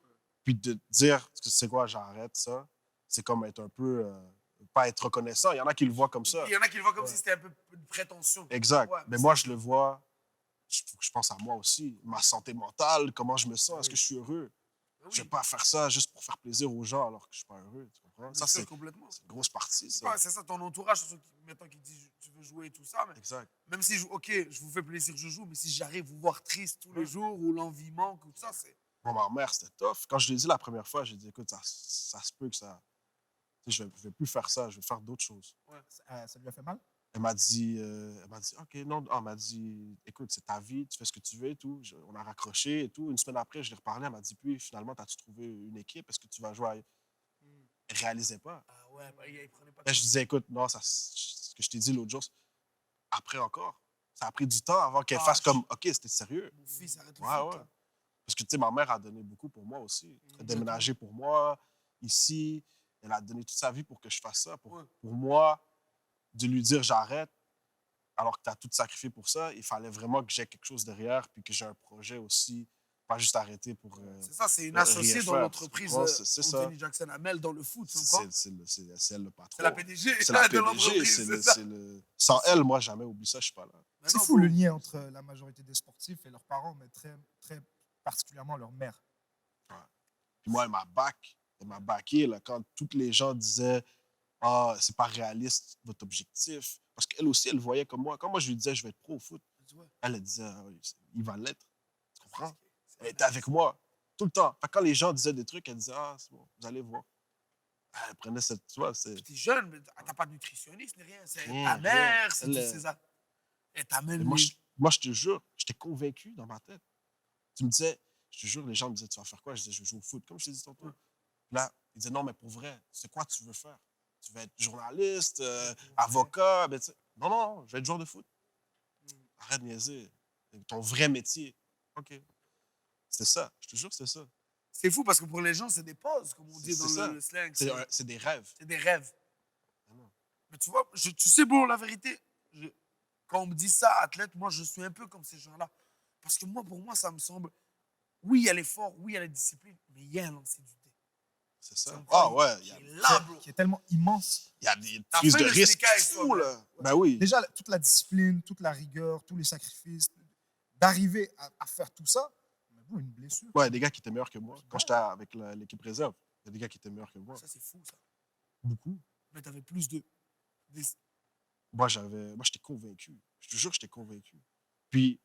S3: Puis de dire, c'est quoi, j'arrête ça, c'est comme être un peu, pas être reconnaissant. Il y en a qui le voient comme ça.
S2: Il y en a qui le voient comme si c'était un peu de prétention.
S3: Exact.
S2: Ouais,
S3: mais moi, je le vois, je pense à moi aussi, ma santé mentale, comment je me sens, est-ce que je suis heureux?
S2: Ben
S3: Je ne
S2: oui,
S3: vais pas faire ça juste pour faire plaisir aux gens alors que je ne suis pas heureux. Tu comprends?
S2: bien
S3: Ça,
S2: sûr,
S3: c'est
S2: complètement.
S3: une grosse partie.
S2: C'est
S3: Ça.
S2: pas- c'est ça, ton entourage, c'est ceux qui, mettons, qui disent tu veux jouer et tout ça. Mais
S3: Exact.
S2: même si, ok, je vous fais plaisir, je joue, mais si j'arrive à vous voir triste tous les jours ou l'envie manque ou tout ça, c'est.
S3: Moi, ma mère, c'était tough. Quand je l'ai dit la première fois, j'ai dit, écoute, ça se peut que ça... Tu sais, je ne vais plus faire ça, je vais faire d'autres choses.
S1: Ça lui a fait mal?
S3: Elle m'a dit, OK, non. Elle m'a dit, écoute, c'est ta vie, tu fais ce que tu veux et tout. On a raccroché et tout. Une semaine après, je lui ai reparlé. Elle m'a dit, puis finalement, as-tu trouvé une équipe? Est-ce que tu vas jouer à... Elle ne réalisait pas.
S2: Ah ouais, bah, il prenait pas.
S3: Là, je disais, écoute, non, ce que je t'ai dit l'autre jour, après encore. Ça a pris du temps avant qu'elle fasse comme, OK, c'était sérieux.
S2: Mon fils, arrête le
S3: Ouais,
S2: foot,
S3: ouais.
S2: là.
S3: Parce que, tu sais, ma mère a donné beaucoup pour moi aussi. Elle a déménagé pour moi, ici. Elle a donné toute sa vie pour que je fasse ça. Pour moi, de lui dire j'arrête, alors que tu as tout sacrifié pour ça, il fallait vraiment que j'ai quelque chose derrière, puis que j'ai un projet aussi, pas juste arrêter pour...
S2: C'est ça, c'est une
S3: rien
S2: associée dans
S3: faire.
S2: l'entreprise
S3: Ouais, c'est ça.
S2: Anthony Jackson Amel dans le foot, tu comprends?
S3: c'est elle le patron.
S2: C'est la PDG
S3: C'est la
S2: de
S3: PDG.
S2: l'entreprise, c'est ça.
S3: Sans elle, moi, jamais oublié ça, je suis pas là.
S2: Mais
S1: C'est
S2: non,
S1: fou
S2: bro.
S1: le lien entre la majorité des sportifs et leurs parents, mais très, très particulièrement leur mère.
S3: Puis moi, elle m'a backé là, quand tous les gens disaient ah, c'est pas réaliste votre objectif. Parce qu'elle aussi, elle voyait comme moi. Quand moi, je lui disais je vais être pro au foot, elle disait ah, oui, il va l'être. Tu comprends? Elle était avec moi tout le temps. Fait que quand les gens disaient des trucs, elle disait ah, c'est bon, vous allez voir. Elle prenait cette. Tu vois, c'est.
S2: T'es jeune, mais t'as pas de nutritionniste ni rien. C'est
S3: Rien,
S2: ta mère,
S3: rien.
S2: c'est
S3: Elle
S2: tous
S3: est-
S2: ces actes. Et t'amènes
S3: Moi,
S2: les...
S3: moi, je te jure, j'étais convaincu dans ma tête. Tu me disais, je te jure, les gens me disaient, tu vas faire quoi? Je disais, je vais jouer au foot, comme je t'ai dit tantôt. Là, ils disaient, non, mais pour vrai, c'est quoi tu veux faire? Tu veux être journaliste, avocat? Ben, non, non, je vais être joueur de foot. Arrête de niaiser. Ton vrai métier. OK. C'était ça. Je te jure que c'était ça.
S2: C'est fou parce que pour les gens, c'est des pauses, comme on dit
S3: C'est
S2: dans
S3: ça.
S2: le slang.
S3: C'est des rêves.
S2: C'est des rêves.
S3: Ah non.
S2: Mais tu vois, tu sais, bon, la vérité, quand on me dit ça, athlète, moi, je suis un peu comme ces gens-là. Parce que moi, pour moi, ça me semble... Oui, il y a l'effort, oui, il y a la discipline, mais il y a un lancer du dé.
S3: C'est ça.
S2: Tu
S3: Ah
S2: comprends?
S3: ouais.
S2: Qui est là, bro.
S1: Qui est tellement immense.
S3: Il y a des
S2: T'as
S3: prises
S2: fait
S3: de
S2: le
S3: risque
S2: sneaker avec
S3: fous,
S2: toi,
S3: là. Ben oui.
S1: Déjà, toute la discipline, toute la rigueur, tous les sacrifices, d'arriver à faire tout ça, mais bon, une blessure.
S3: Ouais, des gars qui étaient meilleurs que moi. Quand j'étais avec l'équipe réserve, il y a des gars qui étaient meilleurs que moi.
S2: Ça, c'est fou, ça.
S3: Beaucoup.
S2: Mais t'avais plus de...
S3: Moi, j'étais convaincu. Je te jure que j'étais convaincu. Puis,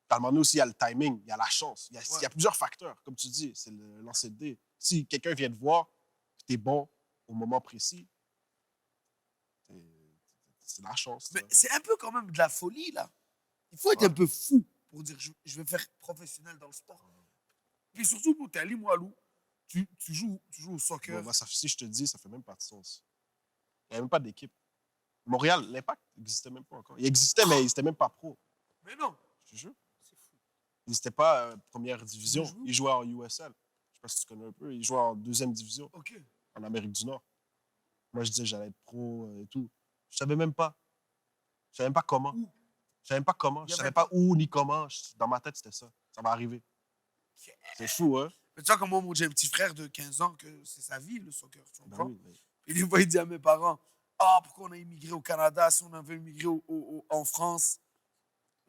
S3: à un moment donné aussi, il y a le timing, il y a la chance. Il y a plusieurs facteurs. Comme tu dis, c'est le lancer de dés. Si quelqu'un vient te voir, tu es bon au moment précis, c'est la chance.
S2: Mais
S3: ça.
S2: c'est un peu quand même de la folie, là. Il faut être un peu fou pour dire je vais faire professionnel dans le sport. Puis surtout, pour t'es Walou, tu joues au soccer.
S3: Bon, moi, si je te dis, ça fait même pas de sens. Il n'y avait même pas d'équipe. Montréal, l'Impact n'existait même pas encore. Il existait, mais il n'était même pas pro.
S2: Mais non.
S3: Je te jure.
S2: C'est fou.
S3: Il n'était pas première division.
S2: Il joue?
S3: Il jouait en USL. Je sais sais pas si tu connais un peu. Il jouait en 2e division
S2: OK.
S3: en Amérique du Nord. Moi, je disais que j'allais être pro et tout. Je savais même pas. Je savais même pas comment.
S2: Où?
S3: Je savais même pas comment.
S2: Il y
S3: Je
S2: avait
S3: savais
S2: pas-
S3: pas où ni comment. Dans ma tête, c'était ça. Ça va arriver. C'est fou, hein?
S2: Mais tu vois, comme moi, j'ai un petit frère de 15 ans que c'est sa vie, le soccer. Tu
S3: Ben
S2: comprends?
S3: oui, mais
S2: Et des fois, il dit à mes parents, ah, pourquoi on a immigré au Canada si on avait immigré en France?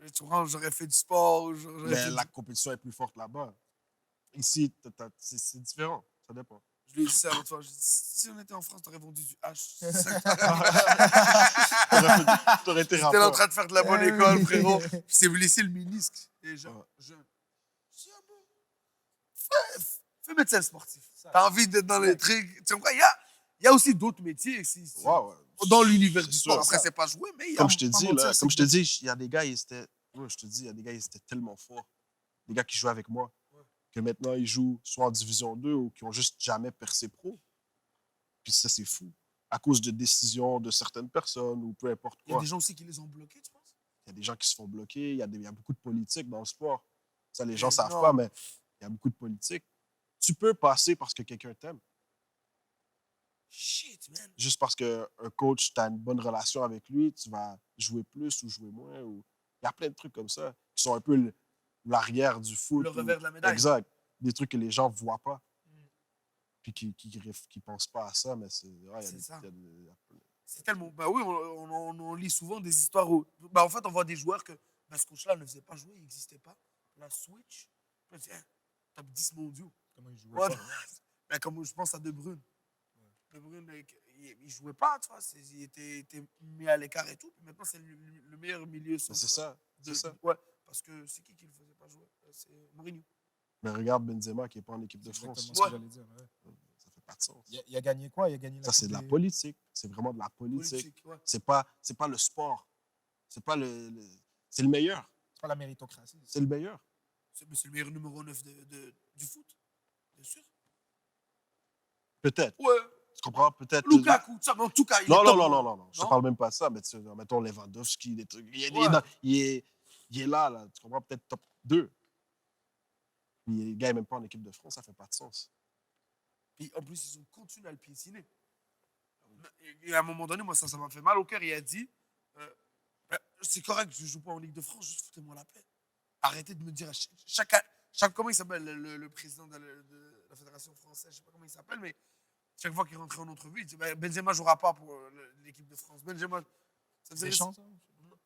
S2: Et tu comprends, j'aurais fait du sport, j'aurais fait
S3: la compétition est plus forte là-bas. Ici, c'est différent. Ça dépend.
S2: Je lui ai dit ça l'autre fois. Je lui ai dit, si on était en France, t'aurais vendu du H. C'est ça que
S3: T'aurais été
S2: J'étais là en
S3: rappeur.
S2: train de faire de la bonne école, frérot. Je s'est blessé le ménisque. Et jeune.
S3: Ouais.
S2: Je dis, ah bon, fais médecin sportif. T'as envie d'être dans les trucs. Tu comprends? Il y a aussi d'autres métiers ici,
S3: Ouais.
S2: dans l'univers du
S3: C'est
S2: sport.
S3: sûr.
S2: Après, c'est pas joué, mais il y a.
S3: Comme je te
S1: pas
S3: dis,
S1: mentir,
S3: là,
S1: c'est
S3: comme je te
S1: que-
S3: dis, il y a des gars, ils étaient. Ouais, je te dis, il y a des gars, ils étaient tellement forts. Des gars qui jouaient avec moi. Que maintenant, ils jouent soit en Division 2 ou qui ont juste jamais percé pro. Puis ça, c'est fou. À cause de décisions de certaines personnes ou peu importe
S2: Il y a
S3: quoi.
S2: des gens aussi qui les ont bloqués, tu penses?
S3: Il y a des gens qui se font bloquer. Il y a beaucoup de politique dans le sport. Ça, les gens ne savent
S2: non.
S3: pas, mais il y a beaucoup de politique. Tu peux passer parce que quelqu'un t'aime.
S2: Shit, man.
S3: Juste parce qu'un coach, tu as une bonne relation avec lui, tu vas jouer plus ou jouer moins. Il y a plein de trucs comme ça qui sont un peu l'arrière du foot.
S2: Le revers de la médaille.
S3: Exact. Des trucs que les gens ne voient pas. Puis qui pensent pas à ça, mais c'est. Ouais,
S2: C'est ça.
S3: il y a des-
S2: C'est tellement. Bah oui, on lit souvent des histoires où. Bah en fait, on voit des joueurs que bah, ce coach-là ne faisait pas jouer, il n'existait pas. La Switch, on dit, hein, top 10 mondiaux.
S1: Comment il jouait
S2: Ouais,
S1: pas,
S2: bah, comme je pense à De Bruyne. De Bruyne, il jouait pas, tu vois. Il était mis à l'écart et tout. Puis maintenant, c'est le meilleur milieu
S3: Mais
S2: central.
S3: c'est ça. C'est ça.
S2: Ouais, parce que c'est qui le faisait pas jouer? C'est Mourinho.
S3: Mais regarde Benzema qui n'est pas en équipe de
S1: C'est
S3: France.
S1: exactement ce que
S2: Ouais.
S1: j'allais dire. Ouais.
S3: Ça fait pas de sens.
S1: Il a gagné quoi? Il a gagné la
S3: Ça, c'est de la
S1: Coupe des-
S3: politique. C'est vraiment de la politique.
S2: Politique, ouais.
S3: C'est pas le sport. C'est pas c'est le meilleur.
S1: C'est pas la méritocratie.
S3: C'est le meilleur.
S2: C'est le meilleur numéro 9 du foot, bien sûr.
S3: Peut-être.
S2: Ouais.
S3: Tu comprends? Peut-être.
S2: Lukaku, ça, mais en tout cas, il est
S3: Non,
S2: top,
S3: non, non,
S2: moi.
S3: non, non. Je te
S2: Non?
S3: parle même pas de ça, mais tu sais, mettons Lewandowski, des trucs. Il est là. Tu comprends? Peut-être top 2. Puis il gagne même pas en équipe de France, ça fait pas de sens.
S2: Puis en plus, ils ont continué à le piétiner. Et à un moment donné, moi, ça m'a fait mal au cœur. Il a dit c'est correct, je joue pas en Ligue de France, juste foutez-moi la paix. Arrêtez de me dire comment il s'appelle le président de la Fédération française, je sais pas comment il s'appelle, mais chaque fois qu'il rentrait en entrevue, il dit Benzema jouera pas pour l'équipe de France. Benzema.
S1: Deschamps, ça?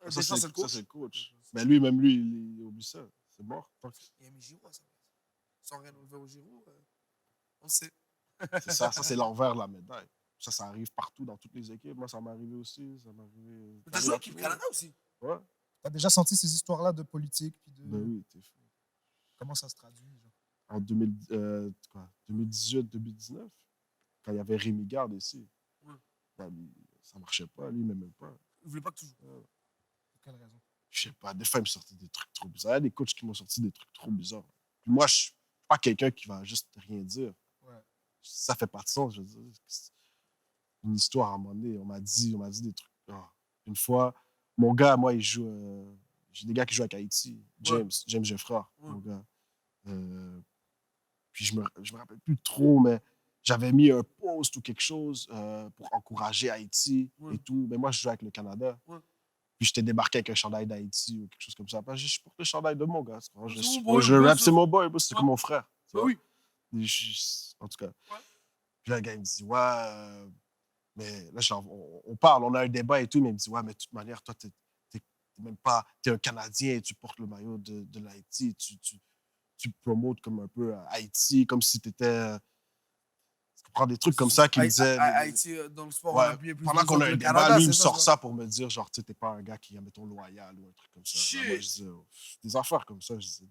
S2: Deschamps, c'est le coach.
S3: Ça, c'est le coach. Mais lui, même lui, il oublie ça. C'est mort.
S2: Il a mis Giroud à sa place. Sans rien enlever au Giroud, on sait.
S3: C'est ça, c'est l'envers de la médaille. Ça arrive partout dans toutes les équipes. Moi, ça m'est arrivé aussi. Ça m'est arrivé.
S2: Mais t'as joué avec l'équipe Canada aussi.
S3: Ouais.
S1: T'as déjà senti ces histoires-là de politique? Puis de...
S3: Ben oui, t'es fou.
S1: Comment ça se traduit? Genre?
S3: En 2018-2019, quand il y avait Rémi Garde ici,
S2: Ouais.
S3: ben, ça marchait pas. Lui, il m'aimait pas.
S2: Il voulait pas que tu joues.
S1: Pour quelle raison?
S3: Je sais pas. Des fois, il me sortait des trucs trop bizarres. Il y a des coachs qui m'ont sorti des trucs trop bizarres. Puis moi, je suis pas quelqu'un qui va juste rien dire.
S1: Ouais.
S3: Ça fait pas de sens. Je veux dire. C'est une histoire à un moment donné. On m'a dit des trucs. Une fois, mon gars, moi, il joue. J'ai des gars qui jouent avec Haïti. James Geffrard, mon gars. Puis je me rappelle plus trop, mais j'avais mis un post ou quelque chose pour encourager Haïti et tout. Mais moi, je joue avec le Canada.
S2: Ouais.
S3: Puis je t'ai débarqué avec un chandail d'Haïti ou quelque chose comme ça. Parce que je porte le chandail de mon gars. Je
S2: mon boy,
S3: je
S2: bien
S3: rap,
S2: sûr.
S3: c'est mon boy. C'est comme mon frère. tu
S2: Bah
S3: vois.
S2: oui.
S3: Et en tout cas.
S2: Ouais.
S3: Puis là, le gars, il me dit, ouais, mais là, on parle, on a un débat et tout, mais il me dit, ouais, mais de toute manière, toi, t'es même pas, t'es un Canadien et tu portes le maillot de l'Haïti. Tu promotes comme un peu Haïti, comme si t'étais. Tu comprends des trucs comme ça qui me disaient.
S2: Haïti, dans le sport, on
S3: Ouais,
S2: a bien plus
S3: pendant
S2: besoin
S3: qu'on a
S2: que
S3: un
S2: le
S3: débat,
S2: Canada,
S3: lui, il me
S2: c'est
S3: sort
S2: ça.
S3: ça pour me dire, genre, tu sais, t'es pas un gars qui est, mettons, loyal ou un truc comme ça.
S2: Shit.
S3: Moi, je disais, des affaires comme ça, je disais.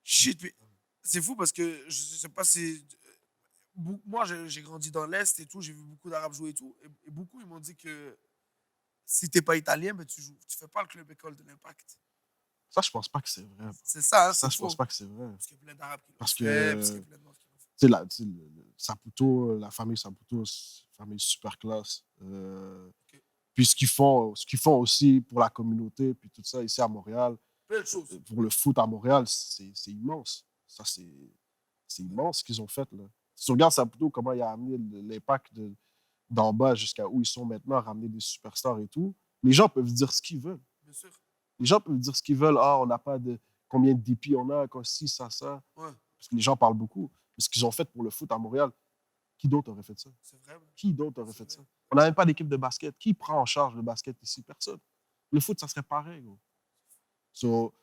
S2: Shit, mais c'est fou parce que je sais pas si. Moi, j'ai grandi dans l'Est et tout, j'ai vu beaucoup d'Arabes jouer et tout. Et beaucoup, ils m'ont dit que si t'es pas italien, ben tu fais pas le club école de l'Impact.
S3: Ça, je pense pas que c'est vrai.
S2: C'est ça, hein,
S3: Ça,
S2: c'est
S3: je pense
S2: faux.
S3: pas que c'est vrai.
S2: Parce qu'il y a plein d'Arabes qui l'ont
S3: Parce
S2: fait,
S3: que-
S2: parce qu'il y a plein de Noirs qui l'ont fait.
S3: Tu sais, Saputo, la famille Saputo, c'est une famille super classe. Puis ce qu'ils font aussi pour la communauté, puis tout ça ici à Montréal,
S2: Plein de choses.
S3: pour le foot à Montréal, c'est immense. Ça, c'est C'est immense ce qu'ils ont fait, là. Si tu regardes Saputo, comment il a amené l'impact d'en bas jusqu'à où ils sont maintenant, ramener des superstars et tout, les gens peuvent dire ce qu'ils veulent.
S2: Bien sûr.
S3: Les gens peuvent dire ce qu'ils veulent. Ah, on n'a pas de... Combien de DP on a, quoi, ci, ça.
S2: Ouais.
S3: Parce que les gens parlent beaucoup. Mais ce qu'ils ont fait pour le foot à Montréal, qui d'autre aurait fait ça?
S2: C'est vrai. Bro.
S3: Qui d'autre aurait fait ça? On n'a même pas d'équipe de basket. Qui prend en charge le basket ici? Personne. Le foot, ça serait pareil, gros. So,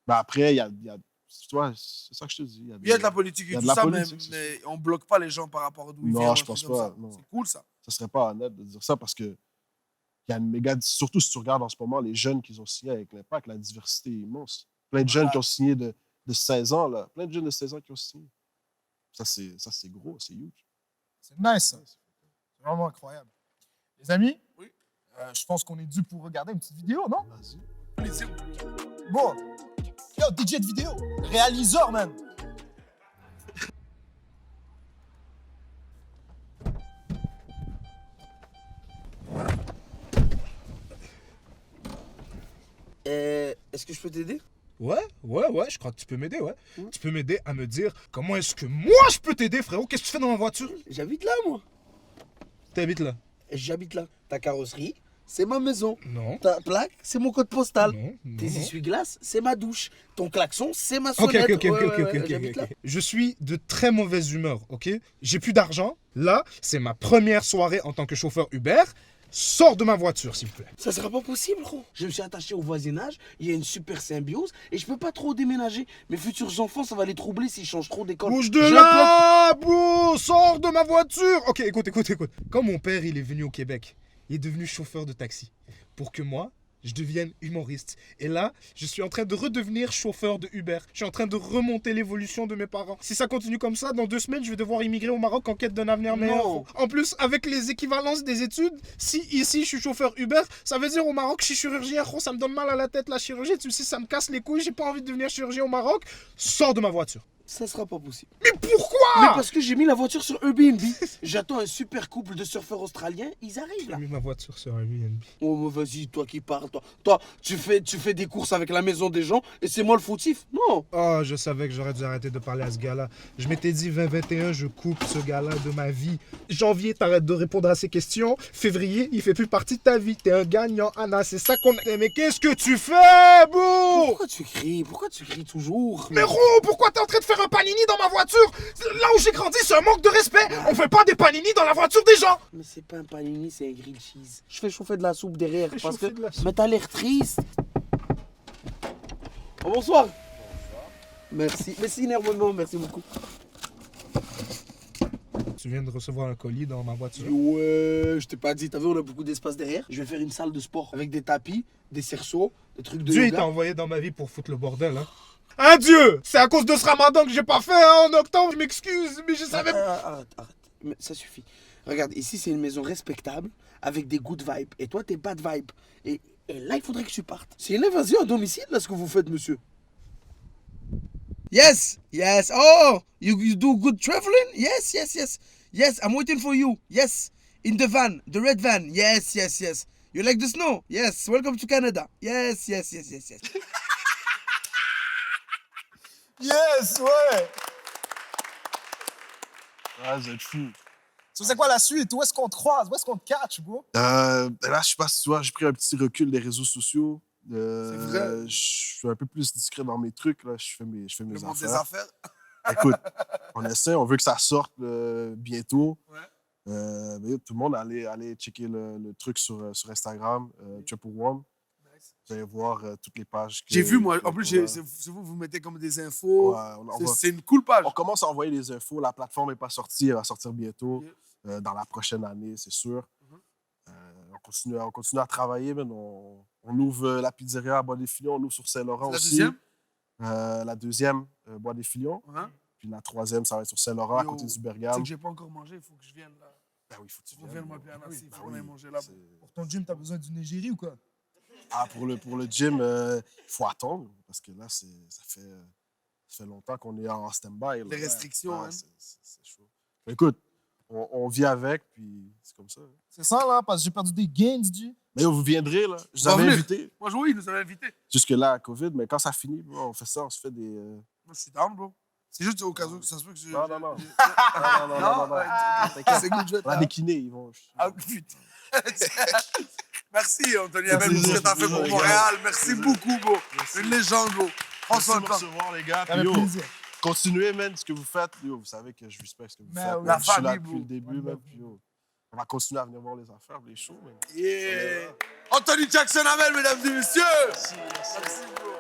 S3: ben après, il y a tu vois, c'est ça que je te dis.
S2: Il y a de la politique et tout ça, mais on bloque pas les gens par rapport à d'où ils viennent.
S3: Non, je pense pas. Non.
S2: C'est cool, ça.
S3: Ça serait pas honnête de dire ça parce que il y a une méga... Surtout si tu regardes en ce moment les jeunes qui ont signé avec l'Impact, la diversité est immense. Plein de jeunes qui ont signé de 16 ans, là. Plein de jeunes de 16 ans qui ont signé. Ça, c'est gros, c'est huge.
S1: C'est nice, ça. C'est vraiment incroyable. Les amis,
S2: oui.
S1: Je pense qu'on est dû pour regarder une petite vidéo, non?
S3: Vas-y.
S1: Bon. Yo, DJ de vidéo. Réaliseur, même.
S2: Est-ce que je peux t'aider?
S6: Ouais, je crois que tu peux m'aider, ouais. Tu peux m'aider à me dire comment est-ce que moi je peux t'aider, frérot. Qu'est-ce que tu fais dans ma voiture?
S2: J'habite là, moi.
S6: T'habites là?
S2: J'habite là. Ta carrosserie, c'est ma maison.
S6: Non.
S2: Ta plaque, c'est mon code postal.
S6: Non.
S2: Tes essuie-glaces, c'est ma douche. Ton klaxon, c'est ma sonnette.
S6: Ok.
S2: J'habite là.
S6: Je suis de très mauvaise humeur, ok? J'ai plus d'argent. Là, c'est ma première soirée en tant que chauffeur Uber. Sors de ma voiture, s'il vous plaît.
S2: Ça sera pas possible, gros. Je me suis attaché au voisinage, il y a une super symbiose et je peux pas trop déménager. Mes futurs enfants, ça va les troubler s'ils changent trop d'école.
S6: Bouge de là, bro! Sors de ma voiture! Ok, écoute. Quand mon père, il est venu au Québec, il est devenu chauffeur de taxi. Pour que moi, je devienne humoriste. Et là, je suis en train de redevenir chauffeur de Uber. Je suis en train de remonter l'évolution de mes parents. Si ça continue comme ça, dans 2 semaines, je vais devoir immigrer au Maroc en quête d'un avenir meilleur.
S2: Non.
S6: En plus, avec les équivalences des études, si ici je suis chauffeur Uber, ça veut dire au Maroc, je suis chirurgien. Oh, ça me donne mal à la tête la chirurgie. Tu sais, ça me casse les couilles. J'ai pas envie de devenir chirurgien au Maroc. Sors de ma voiture.
S2: Ça sera pas possible.
S6: Mais pourquoi?
S2: Mais parce que j'ai mis la voiture sur Airbnb. J'attends un super couple de surfeurs australiens. Ils arrivent là.
S6: J'ai mis ma voiture sur Airbnb.
S2: Oh, mais vas-y, toi qui parles, toi, tu fais des courses avec la maison des gens et c'est moi le fautif. Non.
S6: Oh, je savais que j'aurais dû arrêter de parler à ce gars-là. Je m'étais dit 2021, je coupe ce gars-là de ma vie. Janvier, t'arrêtes de répondre à ses questions. Février, il fait plus partie de ta vie. T'es un gagnant, Anna. C'est ça qu'on a. Mais qu'est-ce que tu fais, bro?
S2: Pourquoi tu cries toujours?
S6: Mais Ro, pourquoi t'es en train de faire un panini dans ma voiture? Là où j'ai grandi, c'est un manque de respect. On fait pas des panini dans la voiture des gens.
S2: Mais c'est pas un panini, c'est un grilled cheese. Je fais chauffer de la soupe derrière parce que...
S6: chauffer de la soupe.
S2: Mais t'as l'air triste. Oh, bonsoir. Merci énormément, merci beaucoup.
S6: Tu viens de recevoir un colis dans ma voiture.
S2: Ouais, je t'ai pas dit, t'as vu, on a beaucoup d'espace derrière. Je vais faire une salle de sport avec des tapis, des cerceaux, des trucs de
S6: Dieu, il
S2: yoga.
S6: t'a envoyé dans ma vie pour foutre le bordel, hein. Hein, Dieu! C'est à cause de ce ramadan que j'ai pas fait hein, en octobre, je m'excuse, mais je savais pas.
S2: Arrête. Mais ça suffit. Regarde, ici, c'est une maison respectable avec des good vibes. Et toi, t'es bad vibe. Et là, il faudrait que tu partes. C'est une invasion à domicile, là, ce que vous faites, monsieur. Yes. Oh, you do good traveling? Yes. Yes, I'm waiting for you. Yes. In the van, the red van. Yes. You like the snow? Yes. Welcome to Canada. Yes.
S1: Yes, ouais!
S3: Ah, vous êtes fous.
S1: So, c'est quoi la suite? Où est-ce qu'on te croise? Où est-ce qu'on te catch, bro?
S3: Là, je sais pas si tu vois, j'ai pris un petit recul des réseaux sociaux.
S2: C'est vrai?
S3: Je suis un peu plus discret dans mes trucs. Là. Je fais mes
S2: Le monde
S3: affaires.
S2: des affaires.
S3: Écoute, on essaie, on veut que ça sorte bientôt.
S2: Ouais.
S3: Mais tout le monde, allez checker le truc sur Instagram, Triple One. Vous allez voir toutes les pages.
S2: J'ai vu, moi. En plus, c'est vous mettez comme des infos.
S3: Ouais,
S2: C'est une cool page.
S3: on commence à envoyer les infos. La plateforme n'est pas sortie. Elle va sortir bientôt. Dans la prochaine année, c'est sûr. On continue à travailler. Man. On ouvre la pizzeria à Bois-des-Filions. On ouvre sur Saint-Laurent
S2: La
S3: aussi.
S2: deuxième?
S3: La deuxième, Bois-des-Filions.
S2: Ouais.
S3: Puis la troisième, ça va être sur Saint-Laurent, à
S2: Yo,
S3: côté du
S2: Tu sais
S3: Bergame.
S2: que j'ai pas encore mangé, il faut que je vienne là.
S3: Ben oui, faut que tu
S2: Il faut venir, moi, bien
S3: Ben
S2: assis.
S3: oui,
S2: Il faut
S3: ben
S2: qu'on aille
S3: oui.
S2: manger là.
S1: Pour ton gym, t'as besoin d'une égérie ou quoi?
S3: Ah, pour le gym, il faut attendre. Parce que là, ça fait longtemps qu'on est en stand-by. là.
S2: Les restrictions,
S3: Ouais,
S2: hein.
S3: c'est chaud. Mais écoute, on vit avec, puis c'est comme ça.
S1: C'est ça, là, parce que j'ai perdu des gains, DJ.
S3: Mais vous viendrez, là. Je vous
S2: On va
S3: avais
S2: venir.
S3: invité.
S2: Moi, oui, il nous avait invités.
S3: Jusque-là, à COVID, mais quand ça finit, bro, on fait ça, on se fait des...
S2: Moi, je suis down, bro. C'est juste au cas où ça se peut que je.
S3: Non, non, non.
S2: C'est good, je vais
S3: On a des kinés, ils vont.
S2: Ah, putain. Merci, Anthony Hamel, pour ce
S3: plaisir,
S2: que t'as fait
S3: plaisir,
S2: pour
S3: les
S2: Montréal.
S3: gars.
S2: Merci beaucoup, bro. Une légende, bro. Prends
S3: Merci
S2: soin
S3: de
S2: de
S3: me
S2: toi.
S3: recevoir, les gars. Puis,
S1: Avec
S3: yo,
S1: plaisir.
S3: continuez, man, ce que vous faites. Yo, vous savez que je respecte ce que vous
S1: Mais
S3: faites.
S1: oui.
S3: man.
S2: La
S3: Je suis là
S2: famille,
S3: depuis
S2: bro.
S3: le début, man. Puis, yo, on va continuer à venir voir les affaires, les shows, man.
S2: Yeah. Anthony Jackson Hamel, mesdames et messieurs. Merci, bro.